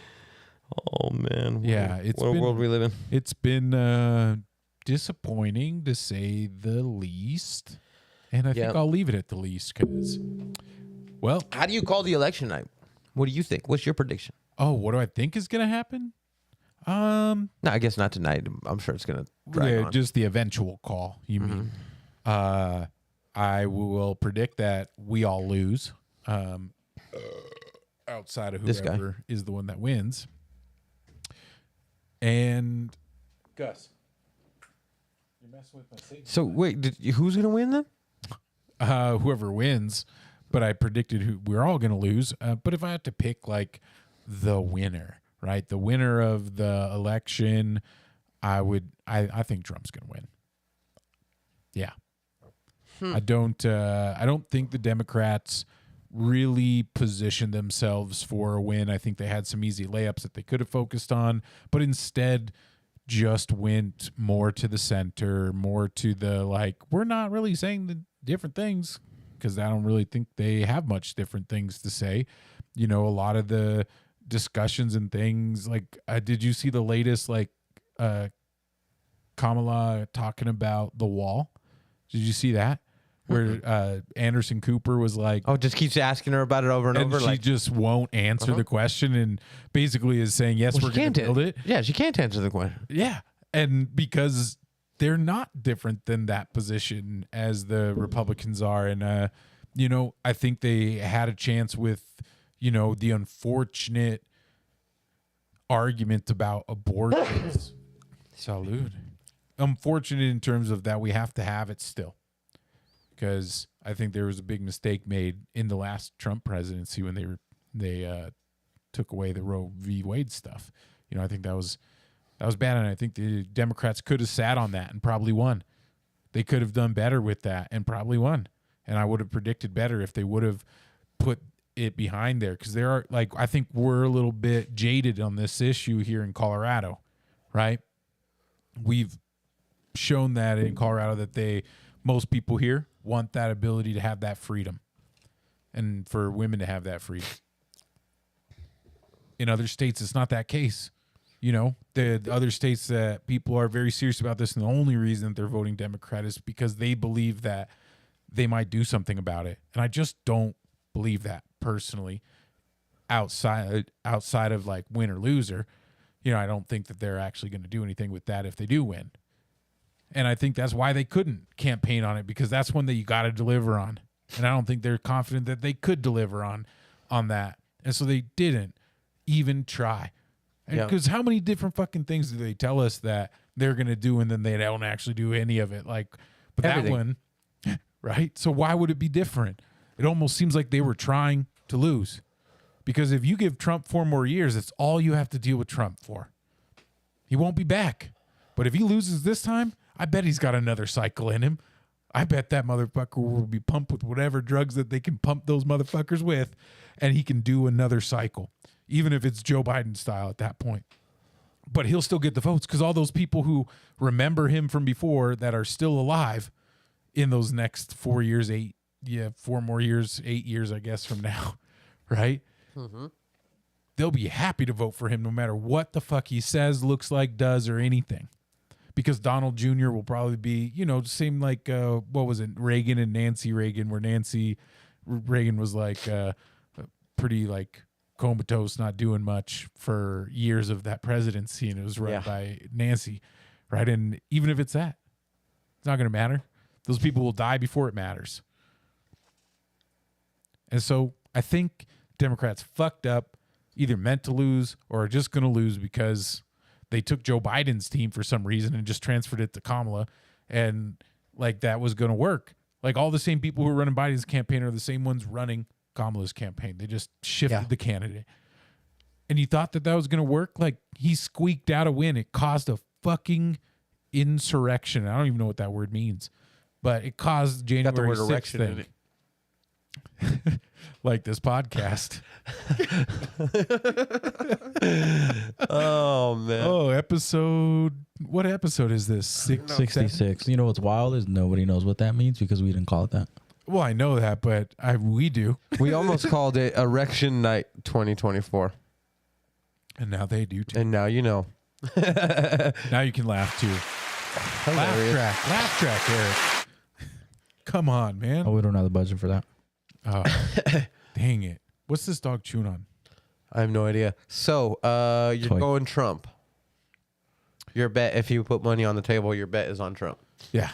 Oh man. Yeah, it's what a been- world we live in. it's been disappointing to say the least. And I think Yeah. I'll leave it at the least because, well, How do you call the election night? What do you think? What's your prediction? oh, what do I think is going to happen? No, I guess not tonight. I'm sure it's gonna drag on. Just the eventual call, you mean. I will predict that we all lose outside of This guy. whoever is the one that wins. And Gus, you're messing with my signal. So wait, who's gonna win then? Whoever wins, but I predicted we're all going to lose. But if I had to pick like the winner, right? The winner of the election, I think Trump's going to win. Yeah. I don't think the Democrats really positioned themselves for a win. I think they had some easy layups that they could have focused on, but instead just went more to the center, more to the like, we're not really saying the different things because I don't really think they have much different things to say. You know, a lot of the discussions and things like, did you see the latest, like, Kamala talking about the wall? Did you see that? Where Anderson Cooper was like, Oh, just keeps asking her about it over and, and over. she Like, just won't answer the question and basically is saying, yes, we're going to build it. Yeah, she can't answer the question. Yeah. And because they're not different than that position as the Republicans are. And, you know, I think they had a chance with, you know, the unfortunate argument about abortions. Salud. Unfortunate in terms of that we have to have it still. Because I think there was a big mistake made in the last Trump presidency when they took away the Roe v. Wade stuff. I think that was bad, and I think the Democrats could have sat on that and probably won. They could have done better with that and probably won. And I would have predicted better if they would have put it behind there, because there are, I think we're a little bit jaded on this issue here in Colorado, right? We've shown that in Colorado that most people here want that ability to have that freedom, and for women to have that freedom. In other states, it's not that case. The other states that people are very serious about this, and the only reason that they're voting Democrat is because they believe that they might do something about it. And I just don't believe that personally. Outside of win or loser, I don't think that they're actually going to do anything with that if they do win. And I think that's why they couldn't campaign on it, because that's one that you got to deliver on. And I don't think they're confident that they could deliver on that. And so they didn't even try. Because how many different fucking things do they tell us that they're going to do, and then they don't actually do any of it? But everything. That one, right? So why would it be different? It almost seems like they were trying to lose. Because if you give Trump 4 more years, it's all you have to deal with Trump for. He won't be back. But if he loses this time, I bet he's got another cycle in him. I bet that motherfucker will be pumped with whatever drugs that they can pump those motherfuckers with, and he can do another cycle, even if it's Joe Biden style at that point. But he'll still get the votes, because all those people who remember him from before that are still alive in those next 4 years, 4 more years, 8 years, I guess, from now, right? Mm-hmm. They'll be happy to vote for him no matter what the fuck he says, looks like, does, or anything. Because Donald Jr. will probably be, same like, what was it, Reagan and Nancy Reagan, where Nancy Reagan was pretty comatose, not doing much for years of that presidency, and it was run by Nancy, right? And even if it's that, it's not going to matter. Those people will die before it matters. And so I think Democrats fucked up, either meant to lose or are just going to lose because they took Joe Biden's team for some reason and just transferred it to Kamala, and that was going to work. All the same people who were running Biden's campaign are the same ones running Kamala's campaign. They just shifted the candidate. And you thought that was going to work? He squeaked out a win. It caused a fucking insurrection. I don't even know what that word means, but it caused January 6th thing. Like this podcast. Oh, man. Oh, what episode is this? 66. You know what's wild is nobody knows what that means because we didn't call it that. Well, I know that, but we do. We almost called it Erection Night 2024. And now they do too. And now you know. Now you can laugh too. Laugh track, Eric. Come on, man. Oh, we don't have the budget for that. Oh, dang it. What's this dog chewing on? I have no idea. So, you're Toy. going Trump. Your bet, if you put money on the table, your bet is on Trump. Yeah.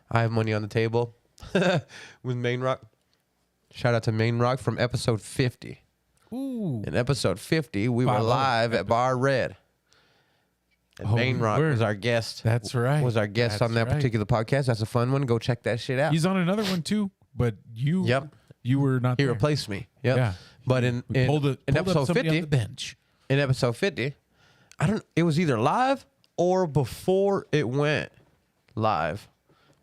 I have money on the table with Main Rock. Shout out to Main Rock from episode 50. Ooh. In episode 50, we were live at Bar Red. And Main Rock was our guest. That's right. Was our guest on that particular podcast. That's a fun one. Go check that shit out. He's on another one too, but you were not He there. replaced me. Yep. Yeah. But in episode 50, on the bench. in episode 50, it was either live or before it went live.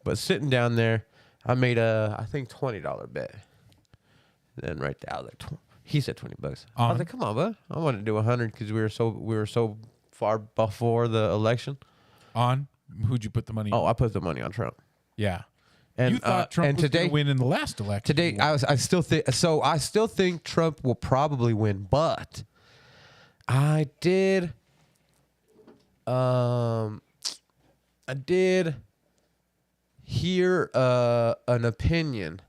But sitting down there, I made I think $20 bet. Then right there, I was like, he said $20. I was like, come on, bud. I wanted to do 100 because we were so far before the election. On who'd you put the money on? Oh, I put the money on Trump. Yeah. And you thought Trump was going to win in the last election. Today, I still think Trump will probably win, but I did hear an opinion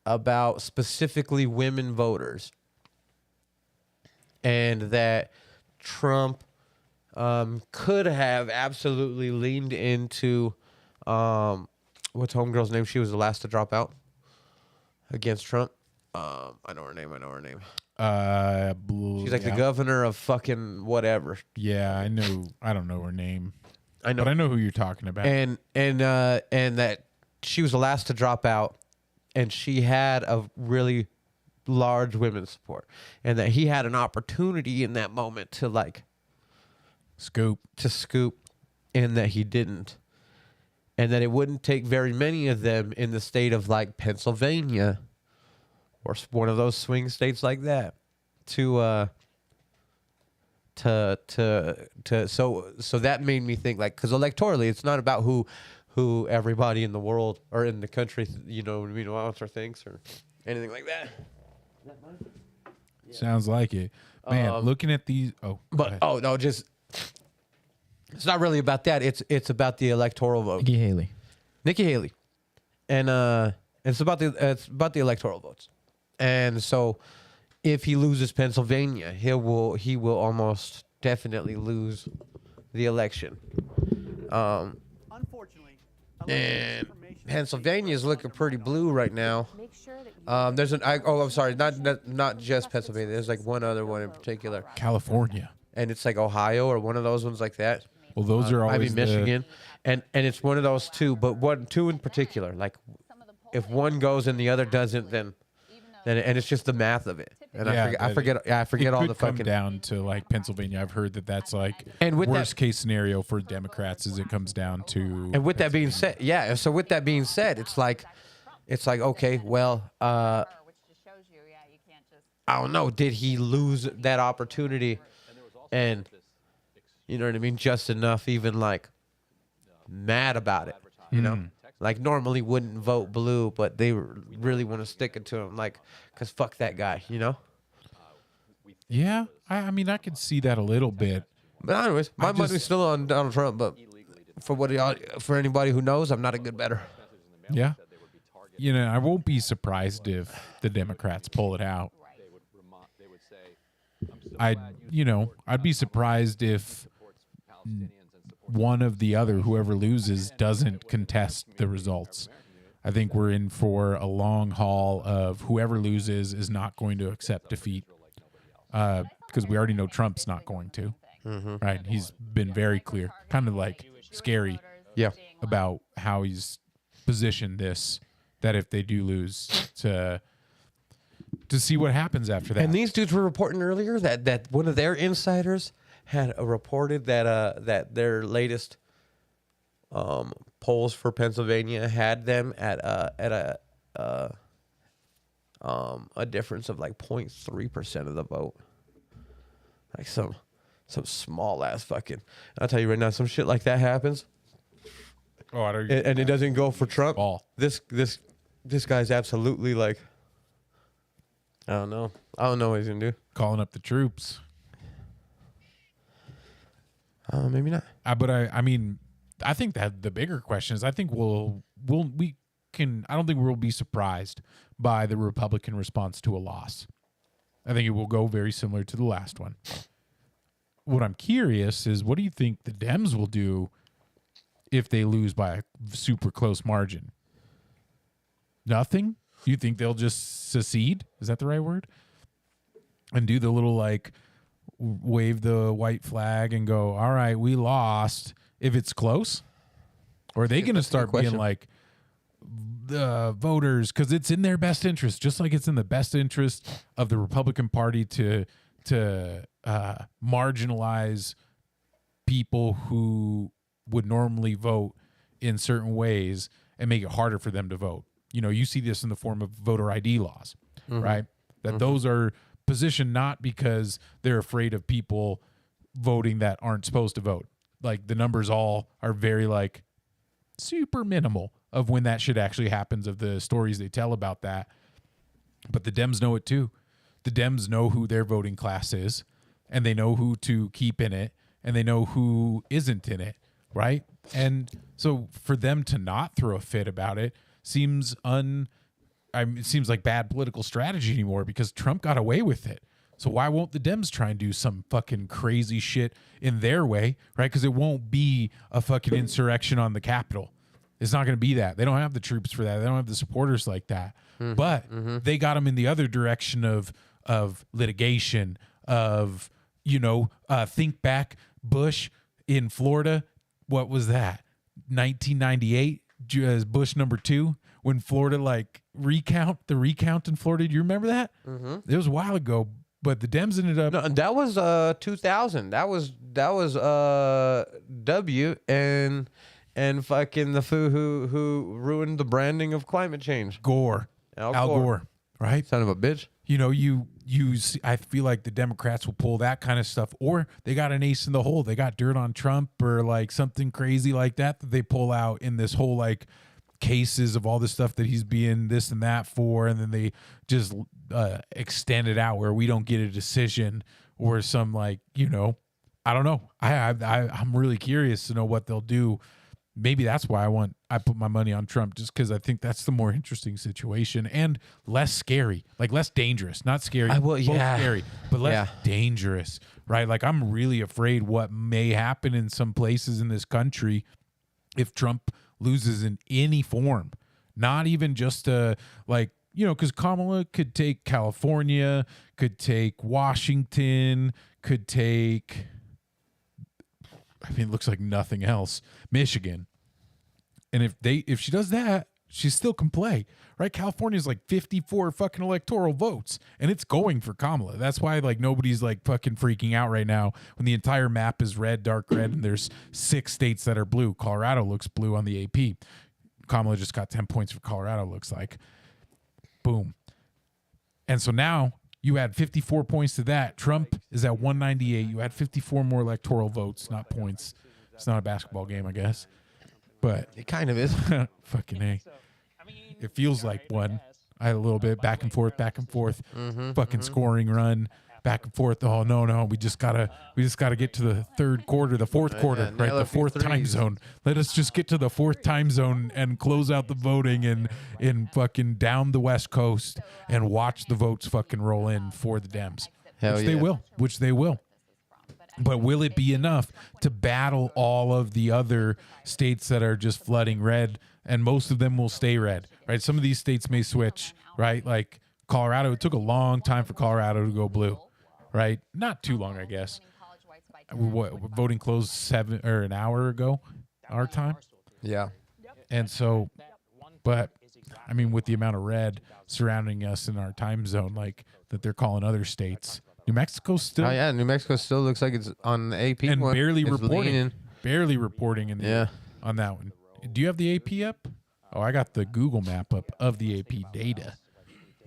about specifically women voters, and that Trump could have absolutely leaned into what's homegirl's name? She was the last to drop out against Trump. I know her name. She's like the governor of fucking whatever. Yeah, I know. I don't know her name. I know, but I know who you're talking about. And that she was the last to drop out, and she had a really large women's support, and that he had an opportunity in that moment to Scoop. and that he didn't, and that it wouldn't take very many of them in the state of like Pennsylvania or one of those swing states like that so that made me think, like, because electorally it's not about who everybody in the world or in the country wants or thinks or anything like that. Sounds like it. Man, looking at these go ahead. It's not really about that. It's about the electoral vote. Nikki Haley, and it's about the electoral votes. And so, if he loses Pennsylvania, he will almost definitely lose the election. Unfortunately, And Pennsylvania is looking pretty blue right now. I'm sorry, not just Pennsylvania. There's like one other one in particular, California. and it's like Ohio or one of those ones like that. Well, those are always Michigan, and it's one of those two, but two in particular. Like, if one goes and the other doesn't, then and it's just the math of it. And I forget all the come fucking down to like Pennsylvania. I've heard that's like And with worst case scenario for Democrats is it comes down to. And with that being said, so with that being said, it's like okay, well, I don't know, did he lose that opportunity? And you know what I mean, just enough, even like mad about it, you know. Like, normally wouldn't vote blue, but they really want to stick it to him, like, because fuck that guy, you know? Yeah, I mean, I could see that a little bit. But anyways, my money's still on Donald Trump, but for anybody who knows, I'm not a good bettor. Yeah. You know, I won't be surprised if the Democrats pull it out. I'd be surprised if one of the other, whoever loses, doesn't contest the results. I think we're in for a long haul of whoever loses is not going to accept defeat, because we already know Trump's not going to. Right? He's been very clear, kind of like scary, about how he's positioned this. That if they do lose, to see what happens after that. And these dudes were reporting earlier that one of their insiders had reported that their latest polls for Pennsylvania had them at a difference of like 0.3% of the vote. Like some small ass fucking. I'll tell you right now, some shit like that happens. Oh, I don't. And it doesn't go for Trump. Ball. This guy's absolutely like, I don't know what he's gonna do. Calling up the troops. Maybe not. But I mean, I think that the bigger question is, I think I don't think we'll be surprised by the Republican response to a loss. I think it will go very similar to the last one. What I'm curious is, what do you think the Dems will do if they lose by a super close margin? Nothing? You think they'll just secede? Is that the right word? And do the little like wave the white flag and go, all right, we lost if it's close? Or are they going to start being like, the voters, because it's in their best interest, just like it's in the best interest of the Republican Party to marginalize people who would normally vote in certain ways and make it harder for them to vote. You know, you see this in the form of voter ID laws, right? That those are positioned not because they're afraid of people voting that aren't supposed to vote. Like, the numbers all are very like super minimal of when that shit actually happens, of the stories they tell about that. But the Dems know it too. The Dems know who their voting class is, and they know who to keep in it, and they know who isn't in it, right? And so for them to not throw a fit about it seems it seems like bad political strategy anymore, because Trump got away with it. So why won't the Dems try and do some fucking crazy shit in their way, right? Because it won't be a fucking insurrection on the Capitol. It's not going to be that. They don't have the troops for that. They don't have the supporters like that. But they got them in the other direction of litigation, of, think back, Bush in Florida. What was that? 1998? Bush #2 when Florida like the recount in Florida. Do you remember that? It was a while ago, but the Dems ended up. No, that was 2000. That was W and fucking the fool who ruined the branding of climate change. Gore. Al Gore, right? Son of a bitch. You know, I feel like the Democrats will pull that kind of stuff, or they got an ace in the hole. They got dirt on Trump or like something crazy like that they pull out in this whole like cases of all the stuff that he's being this and that for, and then they just extend it out where we don't get a decision or some like, you know, I don't know. I'm really curious to know what they'll do. Maybe that's why I put my money on Trump, just because I think that's the more interesting situation and less scary, like less dangerous, not scary, both scary, but less dangerous, right? Like I'm really afraid what may happen in some places in this country if Trump loses in any form, not even just like, you know, because Kamala could take California, could take Washington, could take, I mean, it looks like nothing else, Michigan. And if she does that, she still can play, right? California's like 54 fucking electoral votes, and it's going for Kamala. That's why like nobody's like fucking freaking out right now when the entire map is red, dark red, and there's 6 states that are blue. Colorado looks blue on the AP. Kamala just got 10 points for Colorado, looks like. Boom. And so now you add 54 points to that. Trump is at 198. You add 54 more electoral votes, not points. It's not a basketball game, I guess. But It kind of is. fucking A. It feels like one. I had a little bit back and forth, fucking scoring run, back and forth. Oh no, we just gotta get to the third quarter, the fourth quarter, right? The fourth time zone. Let us just get to the fourth time zone and close out the voting and fucking down the West Coast and watch the votes fucking roll in for the Dems. Which they will. But will it be enough to battle all of the other states that are just flooding red? And most of them will stay red, right? Some of these states may switch, right? Like Colorado, it took a long time for Colorado to go blue, right? Not too long, I guess. Voting closed an hour ago, our time. Yeah. And so, but I mean, with the amount of red surrounding us in our time zone, like that they're calling other states. New Mexico still. Oh yeah, New Mexico still looks like it's on the AP and one. barely It's reporting. leaning. Barely reporting on that one. Do you have the AP up? Oh, I got the Google map up of the AP data.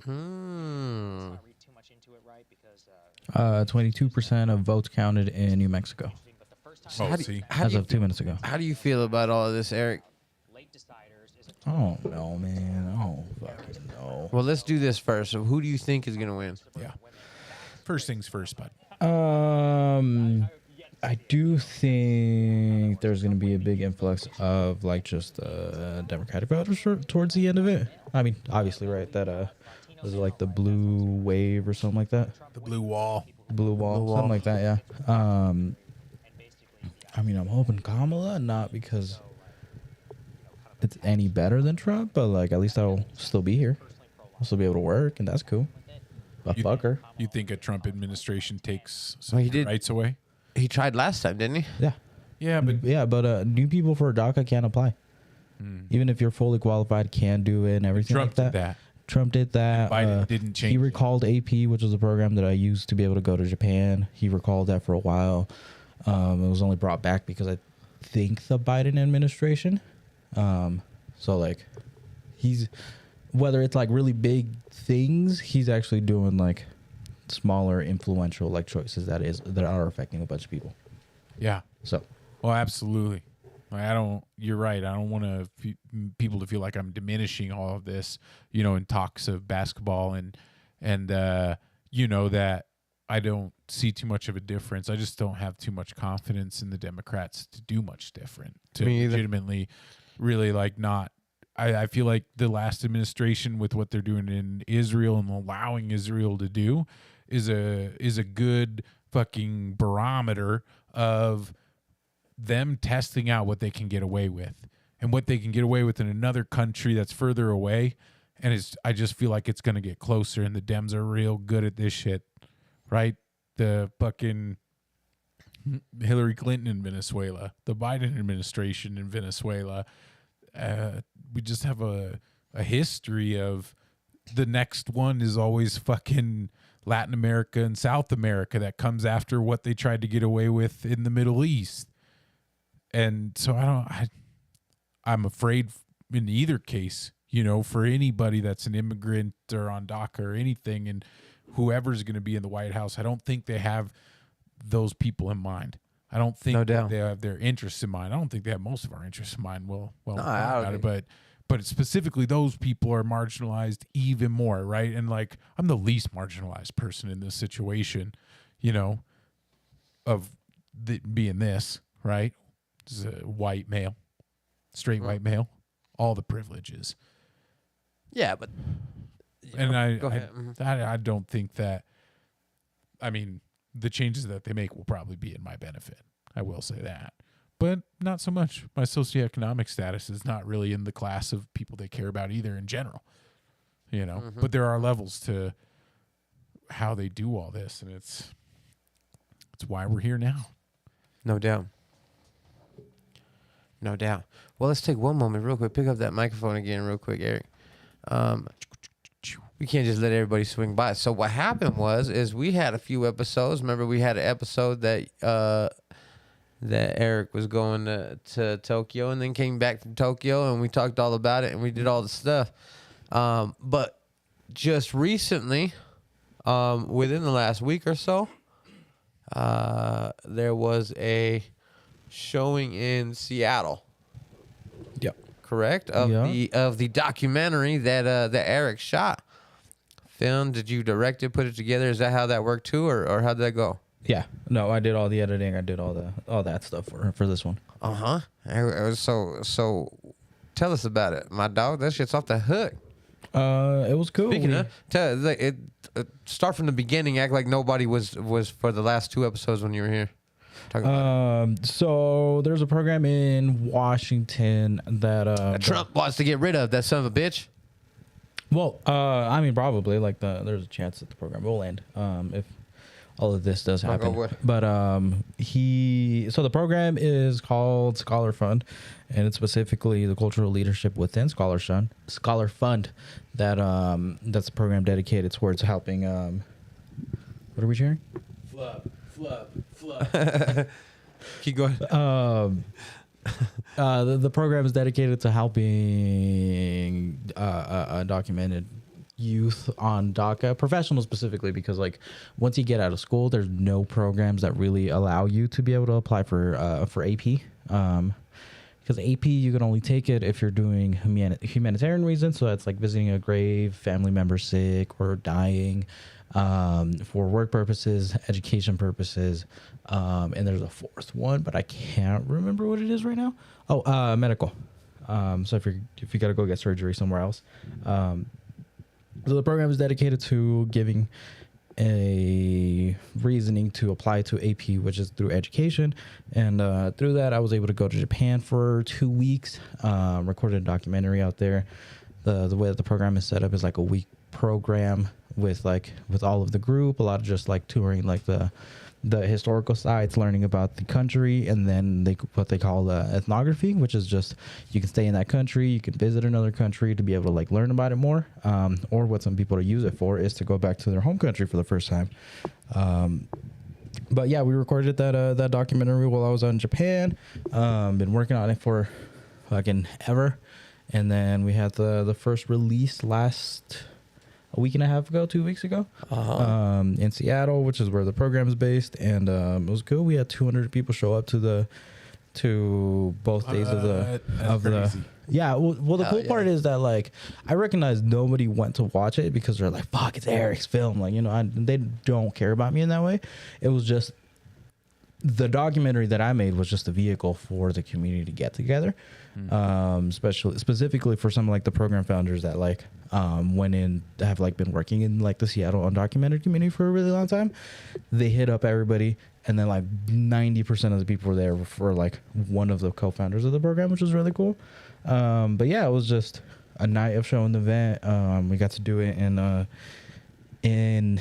22% of votes counted in New Mexico See. as of 2 minutes ago. How do you feel about all of this, Eric? Oh no, man! Oh fucking no. Well, let's do this first. So, who do you think is gonna win? Yeah. First things first, bud. I do think there's going to be a big influx of like just Democratic voters towards the end of it. I mean, obviously, right? That was it like the blue wave or something like that. The blue wall. Blue wall, something like that. Yeah. I mean, I'm hoping Kamala, not because it's any better than Trump, but like at least I'll still be here. I'll still be able to work, and that's cool. But fuck her. You think a Trump administration takes some rights away? He tried last time, didn't he? Yeah. But new people for DACA can't apply. Even if you're fully qualified, can do it and everything Trump like that. did that. Trump did that. Biden didn't change He it. recalled AP, which was a program that I used to be able to go to Japan. He recalled that for a while. It was only brought back because I think the Biden administration. So like, he's whether it's like really big things, he's actually doing like smaller, influential like choices that are affecting a bunch of people. Yeah. So. Well, absolutely. You're right. I don't want people to feel like I'm diminishing all of this, you know, in talks of basketball and you know, that I don't see too much of a difference. I just don't have too much confidence in the Democrats to do much different, to legitimately really like not. I feel like the last administration with what they're doing in Israel and allowing Israel to do is a good fucking barometer of them testing out what they can get away with and what they can get away with in another country that's further away. And I just feel like it's going to get closer, and the Dems are real good at this shit, right? The fucking Hillary Clinton in Venezuela, the Biden administration in Venezuela, we just have a history of the next one is always fucking Latin America and South America that comes after what they tried to get away with in the Middle East. And so I'm afraid in either case, you know, for anybody that's an immigrant or on DACA or anything, and whoever's going to be in the White House, I don't think they have those people in mind. I don't think doubt. they have their interests in mind. I don't think they have most of our interests in mind. I don't think- but specifically those people are marginalized even more, right? And like, I'm the least marginalized person in this situation, you know, of being this, right? This is a white male, straight white male, all the privileges. Yeah, but And go ahead. I don't think that, I mean, the changes that they make will probably be in my benefit. I will say that. But not so much. My socioeconomic status is not really in the class of people they care about either in general. You know? But there are levels to how they do all this, and it's why we're here now. No doubt. No doubt. Well, let's take one moment real quick. Pick up that microphone again real quick, Eric. We can't just let everybody swing by. So what happened is we had a few episodes. Remember, we had an episode that Eric was going to Tokyo and then came back from Tokyo, and we talked all about it and we did all the stuff. But just recently, within the last week or so, there was a showing in Seattle. Yep. Correct? Of the documentary that Eric shot. Filmed, did you direct it, put it together? Is that how that worked too, or how'd that go? Yeah. No, I did all the editing. I did all that stuff for this one. So tell us about it, my dog. That shit's off the hook. It was cool. Speaking of, start from the beginning. Act like nobody was for the last two episodes when you were here. Talk about so there's a program in Washington that Trump wants to get rid of. That son of a bitch. Well, I mean, probably there's a chance that the program will end if all of this does happen. But so the program is called Scholar Fund, and it's specifically the cultural leadership within Scholar Fund. That's a program dedicated towards helping. What are we sharing? Flub. Keep going. The program is dedicated to helping undocumented youth on DACA, professionals specifically, because like once you get out of school, there's no programs that really allow you to be able to apply for AP. Because AP, you can only take it if you're doing humanitarian reasons. So that's like visiting a grave, family member sick or dying, for work purposes, education purposes. And there's a fourth one, but I can't remember what it is right now. Oh, medical. So if you got to go get surgery somewhere else. So the program is dedicated to giving a reasoning to apply to AP, which is through education. And through that, I was able to go to Japan for 2 weeks, recorded a documentary out there. The way that the program is set up is like a week program with all of the group, a lot of just like touring like the historical sites, learning about the country, and then what they call ethnography, which is just you can stay in that country, you can visit another country to be able to like learn about it more, or what some people use it for is to go back to their home country for the first time. But yeah, we recorded that documentary while I was out in Japan. Been working on it for fucking ever, and then we had the first release a week and a half ago, 2 weeks ago, in Seattle, which is where the program is based, and it was good. We had 200 people show up to both days of the. Yeah, well, the cool part is that like I recognize nobody went to watch it because they're like, "Fuck, it's Eric's film." Like, you know, they don't care about me in that way. It was just the documentary that I made was just a vehicle for the community to get together, specifically for some like the program founders that like went in, have like been working in like the Seattle undocumented community for a really long time. They hit up everybody, and then like 90% of the people were there for like one of the co-founders of the program, which was really cool. But yeah, it was just a night of showing the event. We got to do it in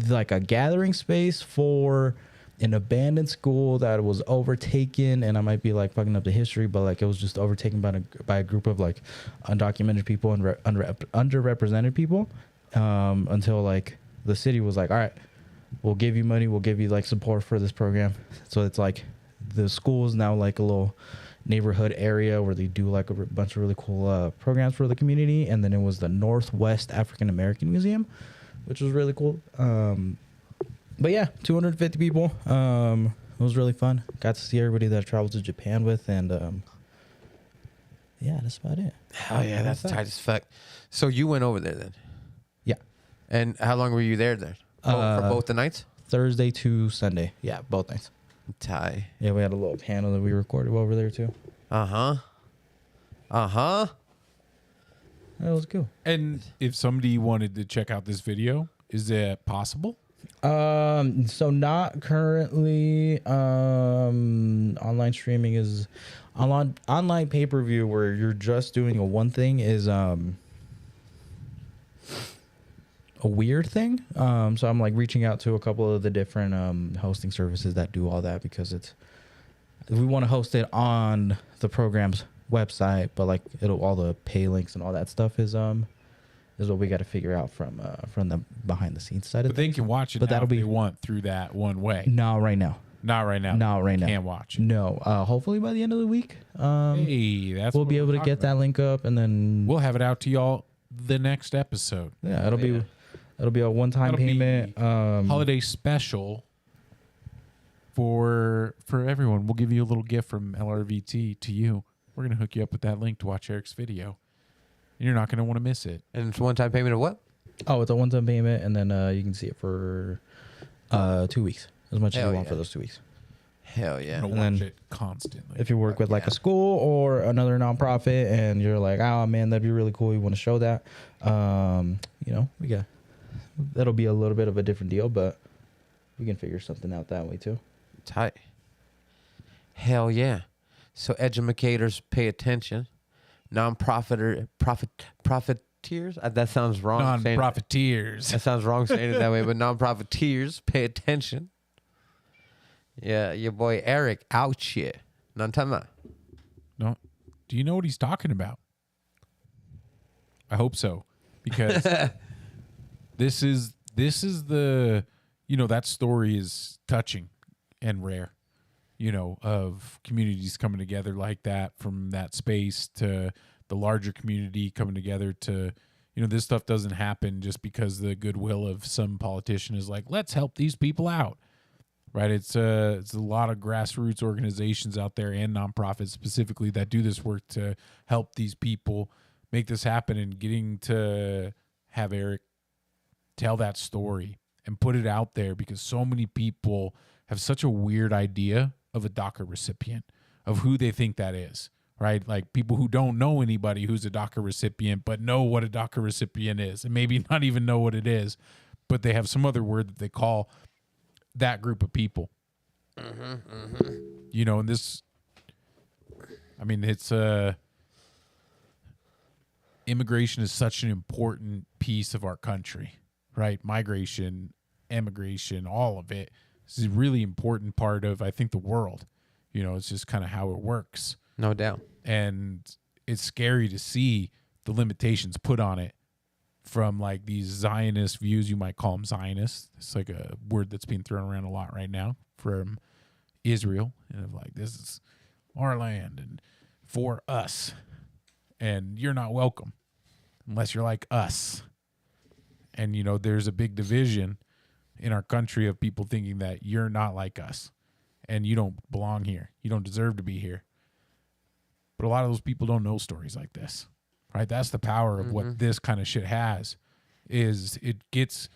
like a gathering space for an abandoned school that was overtaken, and I might be like fucking up the history, but like it was just overtaken by a group of like undocumented people and underrepresented people, until like the city was like, all right, we'll give you money, we'll give you like support for this program. So it's like the school is now like a little neighborhood area where they do like a bunch of really cool programs for the community. And then it was the Northwest African American Museum, which was really cool. But yeah, 250 people. It was really fun. Got to see everybody that I traveled to Japan with, and yeah, that's about it. Hell yeah, that's tight as fuck. So you went over there then? Yeah. And how long were you there then? For both the nights? Thursday to Sunday. Yeah, both nights. Tie. Yeah, we had a little panel that we recorded over there too. Uh-huh. Uh-huh. That was cool. And if somebody wanted to check out this video, is that possible? So not currently. Online streaming is online pay-per-view where you're just doing a one thing is a weird thing. So I'm like reaching out to a couple of the different hosting services that do all that, because we want to host it on the program's website, but like all the pay links and all that stuff is what we got to figure out from the behind the scenes side of But they things. can watch it But now that'll if be- they want through that one way. Not right now. Not right now. Not right now. Can't watch it. No. Hopefully by the end of the week, Hey, that's we'll what be we're able to talking get that about. link up, and then We'll have it out to y'all the next episode. yeah, it'll be a one-time That'll be payment. Holiday special for everyone. We'll give you a little gift from LRVT to you. We're gonna hook you up with that link to watch Erick's video. And you're not gonna want to miss it. And it's one-time payment of what? Oh, it's a one-time payment, and then you can see it for 2 weeks, as much as Hell you want yeah. for those 2 weeks. Hell I'm yeah. gonna And watch then it constantly. If you work with like yeah. a school or another nonprofit, and you're like, oh man, that'd be really cool, you want to show that, that'll be a little bit of a different deal, but we can figure something out that way too. Tight. Hell yeah. So educators pay attention. Profiteers. That sounds wrong. saying it. Non-profiteers. That sounds wrong saying it that way, but non-profiteers pay attention. Yeah, your boy Erick out shit. Know what I'm talking about? No. Do you know what he's talking about? I hope so, because this is the, that story is touching and rare, of communities coming together like that, from that space to the larger community coming together to, this stuff doesn't happen just because the goodwill of some politician is like, let's help these people out. Right. It's a lot of grassroots organizations out there and nonprofits specifically that do this work to help these people make this happen, and getting to have Erick tell that story and put it out there, because so many people have such a weird idea of a DACA recipient, of who they think that is. Right. Like people who don't know anybody who's a DACA recipient, but know what a DACA recipient is, and maybe not even know what it is, but they have some other word that they call that group of people. And this, it's immigration is such an important piece of our country, right? Migration, immigration, all of it is a really important part of, I think, the world. It's just kind of how it works. No doubt. And it's scary to see the limitations put on it from like these Zionist views. You might call them Zionists. It's like a word that's being thrown around a lot right now from Israel, and of like, this is our land and for us, and you're not welcome unless you're like us. And there's a big division in our country of people thinking that you're not like us and you don't belong here, you don't deserve to be here. But a lot of those people don't know stories like this. Right, that's the power of what this kind of shit has. Is it's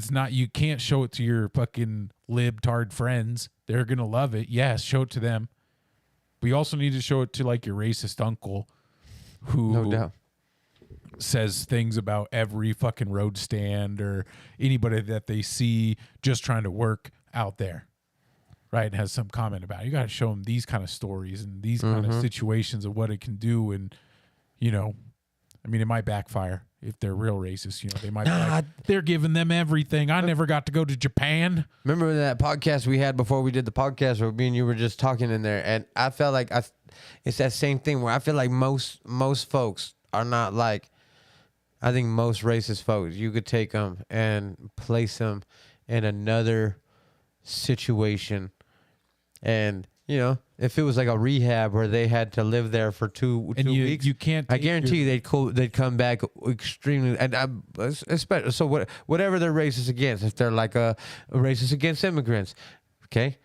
not, you can't show it to your fucking libtard friends. They're gonna love it. Yes, show it to them. But you also need to show it to like your racist uncle, who No doubt. says things about every fucking road stand or anybody that they see just trying to work out there. Right, and has some comment about it. You got to show them these kind of stories and these kind of situations of what it can do, and it might backfire. if they're real racist, they might be like, they're giving them everything. I never got to go to Japan. Remember that podcast we had before we did the podcast where me and you were just talking in there, and I felt like it's that same thing where I feel like most folks are not like, I think most racist folks, you could take them and place them in another situation, and if it was like a rehab where they had to live there for two weeks, you can't. I guarantee you they'd come back extremely, and especially so whatever they're racist against. If they're like a racist against immigrants, okay,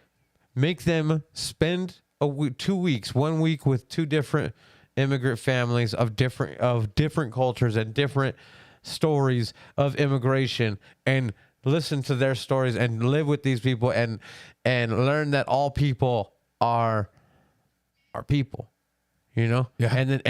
make them spend 2 weeks, 1 week with two different immigrant families of different cultures and different stories of immigration, and listen to their stories and live with these people and learn that all people are people, Yeah. and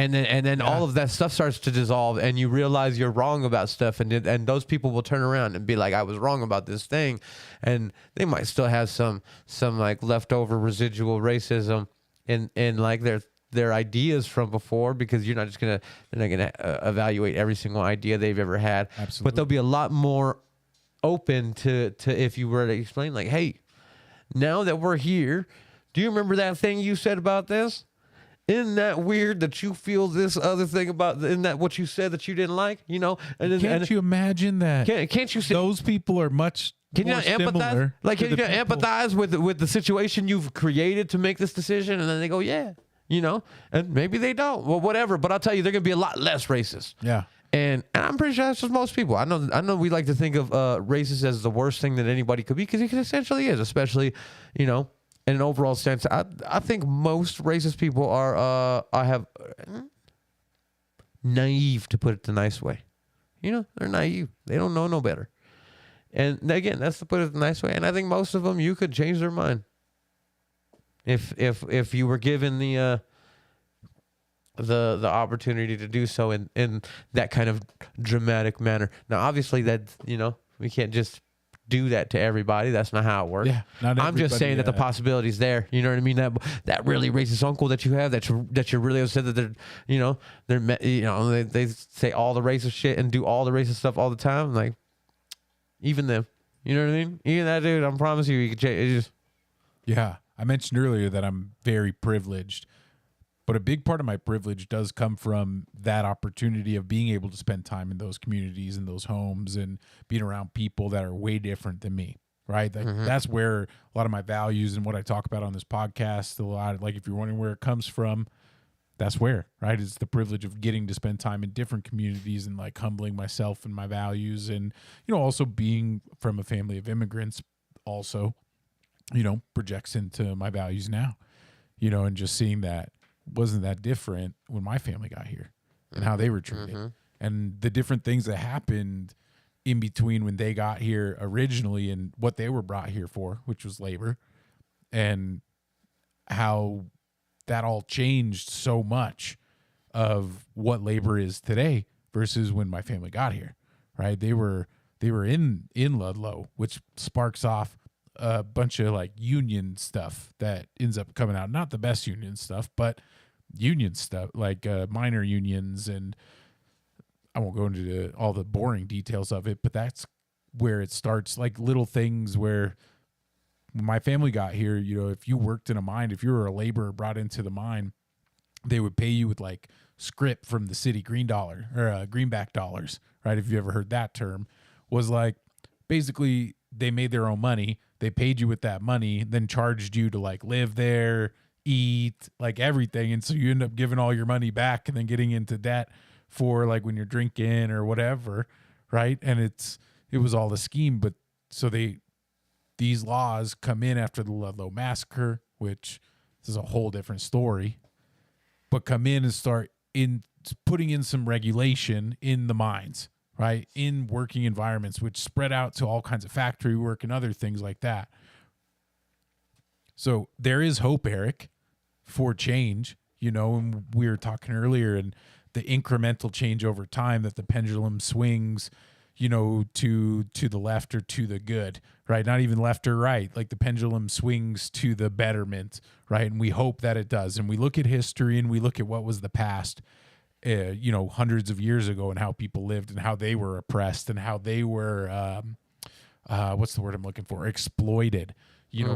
then all of that stuff starts to dissolve, and you realize you're wrong about stuff, and those people will turn around and be like, I was wrong about this thing, and they might still have some like leftover residual racism in like their ideas from before, because they're not gonna evaluate every single idea they've ever had. Absolutely. But they'll be a lot more open to if you were to explain, like, hey, now that we're here, do you remember that thing you said about this? Isn't that weird that you feel this other thing about? Isn't that what you said that you didn't like? Can't you imagine that? Can't you see those people are much? Can you more not empathize? similar Like, to can you the not people. empathize with the situation you've created to make this decision? And then they go, yeah, and maybe they don't. Well, whatever. But I'll tell you, they're gonna be a lot less racist. Yeah. And I'm pretty sure that's just most people. I know we like to think of racist as the worst thing that anybody could be, because it essentially is, especially, in an overall sense. I think most racist people are naive, to put it the nice way. They're naive. They don't know no better. And again, that's to put it the nice way. And I think most of them, you could change their mind if you were given the opportunity to do so in that kind of dramatic manner. Now, obviously, that we can't just do that to everybody. That's not how it works. Yeah, not I'm just saying that the everybody, possibility's there. You know what I mean? That really racist uncle that you have, that you're really upset that they say all the racist shit and do all the racist stuff all the time. Like, even them. You know what I mean? Even that dude, I promise you can change. It just. Yeah. I mentioned earlier that I'm very privileged, but a big part of my privilege does come from that opportunity of being able to spend time in those communities, in those homes, and being around people that are way different than me, right? That's where a lot of my values and what I talk about on this podcast, a lot, like if you're wondering where it comes from, that's where, right? It's the privilege of getting to spend time in different communities and like humbling myself and my values, and, also being from a family of immigrants also, projects into my values now, and just seeing that wasn't that different when my family got here and how they were treated and the different things that happened in between when they got here originally and what they were brought here for, which was labor, and how that all changed so much of what labor is today versus when my family got here, right? They were in Ludlow, which sparks off a bunch of like union stuff that ends up coming out. Not the best union stuff, but union stuff, like minor unions. And I won't go into all the boring details of it, but that's where it starts, like little things where when my family got here, if you worked in a mine, if you were a laborer brought into the mine, they would pay you with like script from the city, greenback dollars, right? If you ever heard that term, was like basically they made their own money. They paid you with that money, then charged you to like live there, eat, like everything. And so you end up giving all your money back and then getting into debt for like when you're drinking or whatever, right? And it was all a scheme. But so these laws come in after the Ludlow massacre, which is a whole different story, but come in and start putting in some regulation in the mines, right? In working environments, which spread out to all kinds of factory work and other things like that. So there is hope, Erick, for change, and we were talking earlier, and the incremental change over time that the pendulum swings, to the left or to the good, right? Not even left or right. Like the pendulum swings to the betterment, right? And we hope that it does. And we look at history and we look at what was the past, hundreds of years ago, and how people lived and how they were oppressed and how they were what's the word I'm looking for, exploited,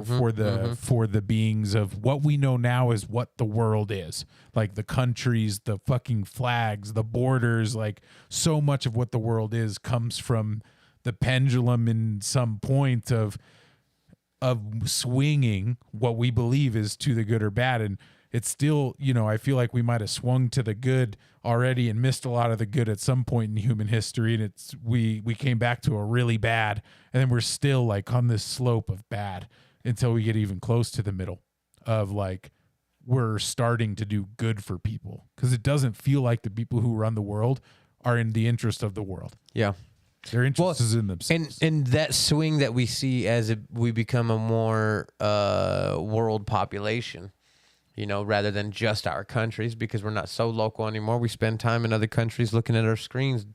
for the beings of what we know now is what the world is, like the countries, the fucking flags, the borders. Like, so much of what the world is comes from the pendulum in some point of swinging what we believe is to the good or bad. And it's still, I feel like we might have swung to the good already and missed a lot of the good at some point in human history. And we came back to a really bad, and then we're still like on this slope of bad until we get even close to the middle of like, we're starting to do good for people. 'Cause it doesn't feel like the people who run the world are in the interest of the world. Yeah. Their interest is in themselves. And that swing that we see as we become a more world population, rather than just our countries, because we're not so local anymore. We spend time in other countries looking at our screens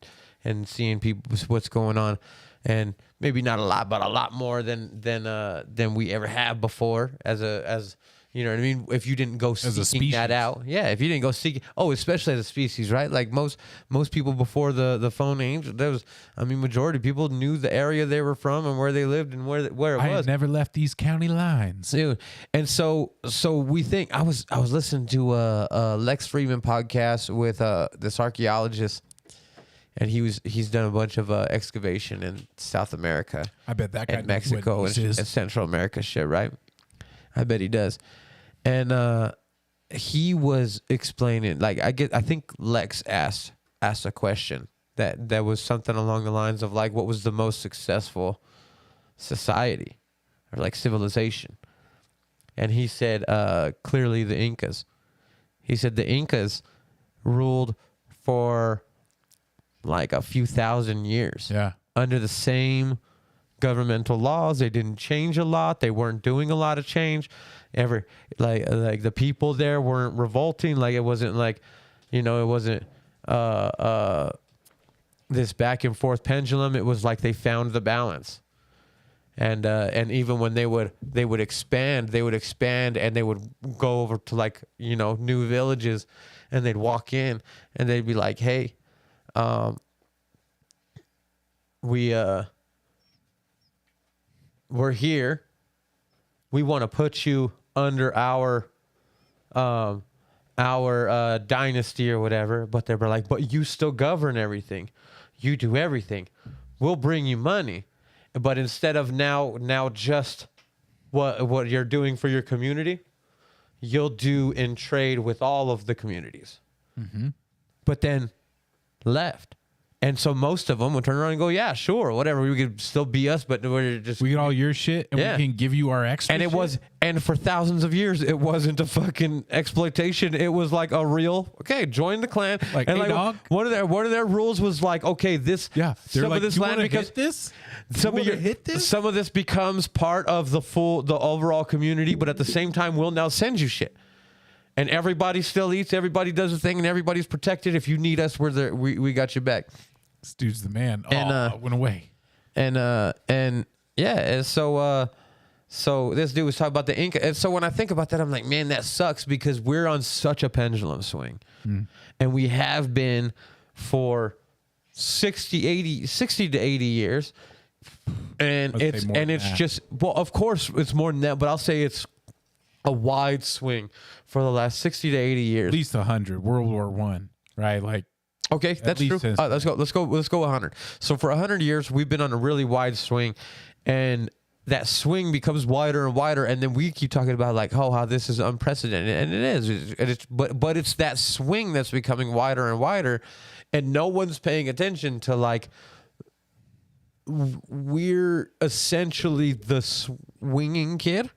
and seeing people, what's going on, and maybe not a lot, but a lot more than we ever have before as you know what I mean? If you didn't go seeking that out. Yeah, if you didn't go seeking, especially as a species, right? Like most people before the phone age, majority of people knew the area they were from and where they lived and where it was. I had never left these county lines. Dude. And so we think, I was listening to a Lex Friedman podcast with this archaeologist, and he's done a bunch of excavation in South America. I bet that guy and Mexico and Central America shit, right? I bet he does. And he was explaining, like, I think Lex asked a question that was something along the lines of like, what was the most successful society or like civilization? And he said, clearly the Incas. He said the Incas ruled for like a few thousand years. Yeah. Under the same governmental laws. They didn't change a lot. They weren't doing a lot of change. Like the people there weren't revolting. Like it wasn't like, it wasn't this back and forth pendulum. It was like they found the balance. And even when they would expand and they would go over to like, new villages, and they'd walk in and they'd be like, hey, we're here. We want to put you under our dynasty or whatever. But they were like, but you still govern everything. You do everything. We'll bring you money. But instead of now just what you're doing for your community, you'll do in trade with all of the communities. Mm-hmm. But then left. And so most of them would turn around and go, yeah, sure, whatever. We could still be us, but we get all your shit and we can give you our extra shit. And for thousands of years, it wasn't a fucking exploitation. It was like a real, okay, join the clan. Like, and hey, dog. One of their rules was like, okay, some of this land, because some of this becomes part of the overall community, but at the same time, we'll now send you shit. And everybody still eats, everybody does a thing, and everybody's protected. If you need us, we're there. We got your back. This dude's the man. And went away. And so this dude was talking about the Inca. And so when I think about that, I'm like, man, that sucks, because we're on such a pendulum swing. And we have been for 60 to 80 years. And it's just, well, of course it's more than that, but I'll say it's a wide swing for the last 60 to 80 years. At least 100. World War I, right? Like, okay, that's true. Let's go 100. So for 100 years, we've been on a really wide swing, and that swing becomes wider and wider. And then we keep talking about like, how this is unprecedented, and it is. But it's that swing that's becoming wider and wider, and no one's paying attention to like, we're essentially the swinging kid.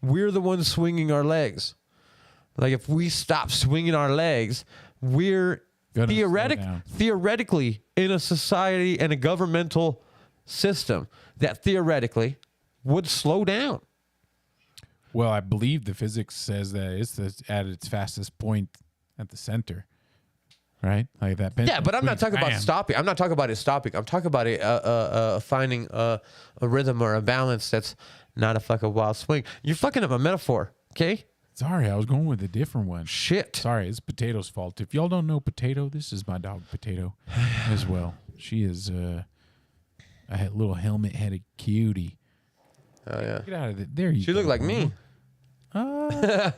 We're the ones swinging our legs. Like if we stop swinging our legs, we're theoretically in a society and a governmental system that theoretically would slow down. Well, I believe the physics says that it's at its fastest point at the center, right? Like that. Yeah, but I'm not talking about stopping. I'm not talking about it stopping. I'm talking about it finding a rhythm or a balance that's not a fucking wild swing. You're fucking up a metaphor, okay? Sorry, I was going with a different one. Shit. Sorry, it's Potato's fault. If y'all don't know Potato, this is my dog Potato as well. She is a little helmet-headed cutie. Oh, yeah. Get out of it. There you go. She looked like me. I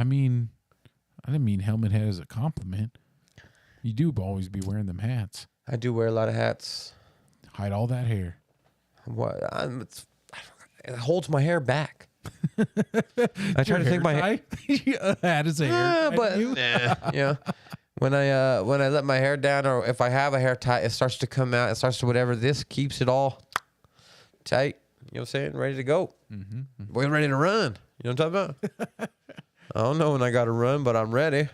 mean, I didn't mean helmet head as a compliment. You do always be wearing them hats. I do wear a lot of hats. Hide all that hair. What? It holds my hair back. I try to think my hair. Hat is a hair. But yeah. When I let my hair down, or if I have a hair tie, it starts to come out. It starts to whatever. This keeps it all tight. You know what I'm saying? Ready to go. We're ready to run. You know what I'm talking about? I don't know when I got to run, but I'm ready.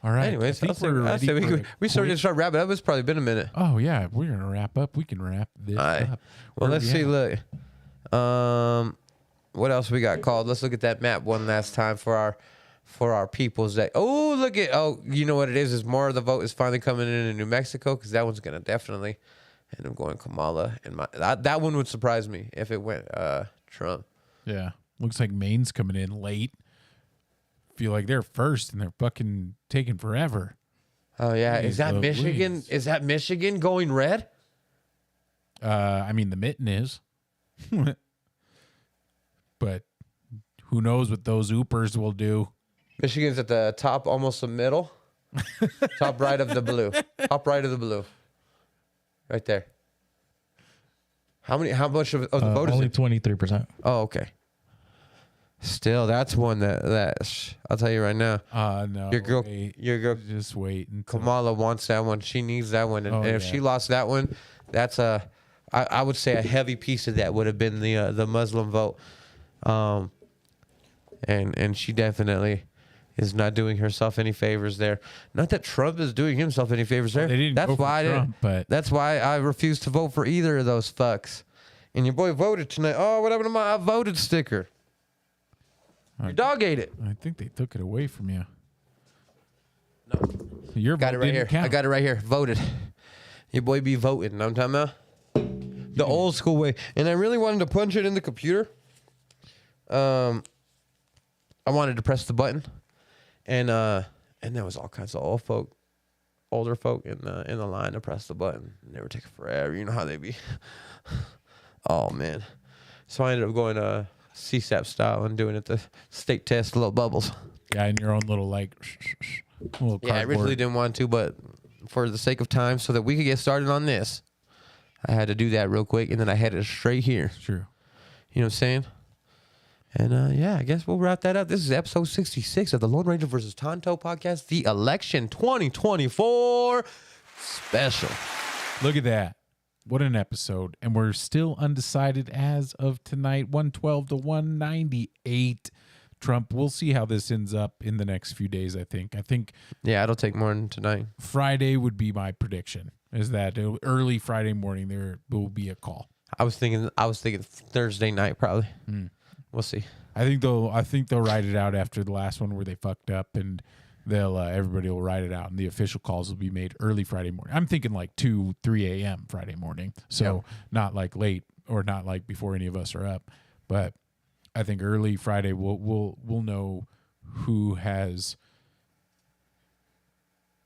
All right. Anyways, I think we started to start wrapping up. It's probably been a minute. Oh yeah, we're gonna wrap up. We can wrap this up. Well, let's see. At? Look, what else we got called? Let's look at that map one last time for our peoples. That you know what it is? Is more of the vote is finally coming in New Mexico, because that one's gonna definitely end up going Kamala. And that one would surprise me if it went Trump. Yeah, looks like Maine's coming in late. Feel like they're first and they're fucking taking forever. Oh yeah, is that Michigan? Louise. Is that Michigan going red? I mean, the mitten is, but who knows what those Oopers will do? Michigan's at the top, almost the middle, top right of the blue. Top right of the blue, right there. How much of the vote is only it? 23%. Oh, okay. Still, that's one that I'll tell you right now. No. Your girl, Just wait. Until, Kamala wants that one. She needs that one, and if yeah. she lost that one, that's I would say a heavy piece of that would have been the Muslim vote, and she definitely is not doing herself any favors there. Not that Trump is doing himself any favors there. They didn't go for Trump, but that's why I refuse to vote for either of those fucks. And your boy voted tonight. Oh, what happened to my I voted sticker? Your dog ate it. I think they took it away from you. No. Your Got it vote right here. didn't count. I got it right here. Voted. Your boy be voting. Know what I'm talking about? The old school way. And I really wanted to punch it in the computer. I wanted to press the button. And there was all kinds of older folk in the line to press the button. And they were taking forever. You know how they be. Oh, man. So I ended up going CSAP style and doing it the state test, little bubbles. Yeah, in your own little little Yeah, I originally didn't want to, but for the sake of time, so that we could get started on this, I had to do that real quick, and then I headed straight here. True. You know what I'm saying? And yeah, I guess we'll wrap that up. This is episode 66 of the Lone Ranger versus Tonto podcast, the election 2024 special. Look at that. What an episode. And we're still undecided as of tonight, 112 to 198. Trump, we'll see how this ends up in the next few days, I think. Yeah, it'll take more than tonight. Friday would be my prediction, is that early Friday morning there will be a call. I was thinking Thursday night probably. We'll see. I think they'll write it out after the last one where they fucked up, and they'll everybody will write it out, and the official calls will be made early Friday morning. I'm thinking like 2-3 a.m. Friday morning, so not like late or not like before any of us are up, but I think early Friday we'll know who has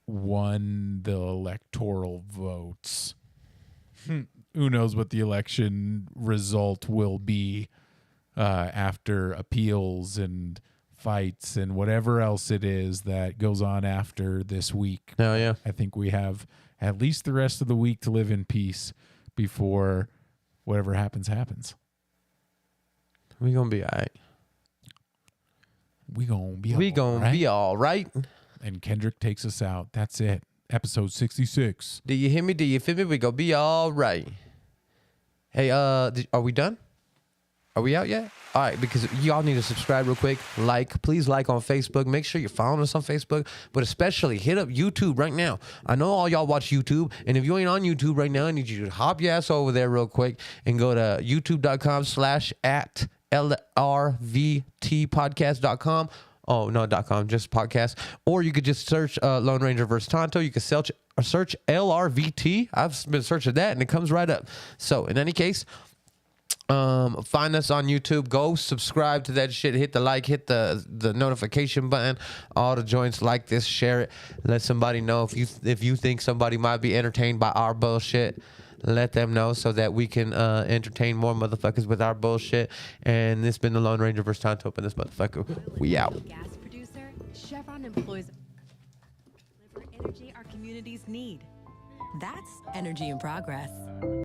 won the electoral votes. Who knows what the election result will be after appeals and fights and whatever else it is that goes on after this week. Oh, yeah. I think we have at least the rest of the week to live in peace before whatever happens. We gonna be all right. We gonna be all right. And Kendrick takes us out. That's it. Episode 66. Do you hear me? Do you feel me? We gonna be all right. Hey, are we done? Are we out yet? All right, because y'all need to subscribe real quick. Please like on Facebook. Make sure you're following us on Facebook, but especially hit up YouTube right now. I know all y'all watch YouTube, and if you ain't on YouTube right now, I need you to hop your ass over there real quick and go to youtube.com/@LRVTpodcast.com. Oh, no, .com, just podcast. Or you could just search Lone Ranger vs. Tonto. You could search LRVT. I've been searching that, and it comes right up. So, in any case, Find us on YouTube. Go subscribe to that shit. Hit the like, hit the notification button. All the joints, like this, share it. Let somebody know if you think somebody might be entertained by our bullshit. Let them know so that we can entertain more motherfuckers with our bullshit. And this been the Lone Ranger vs. Tonto up in this motherfucker. We out. Gas producer, Chevron employs deliver energy our communities need. That's energy in progress.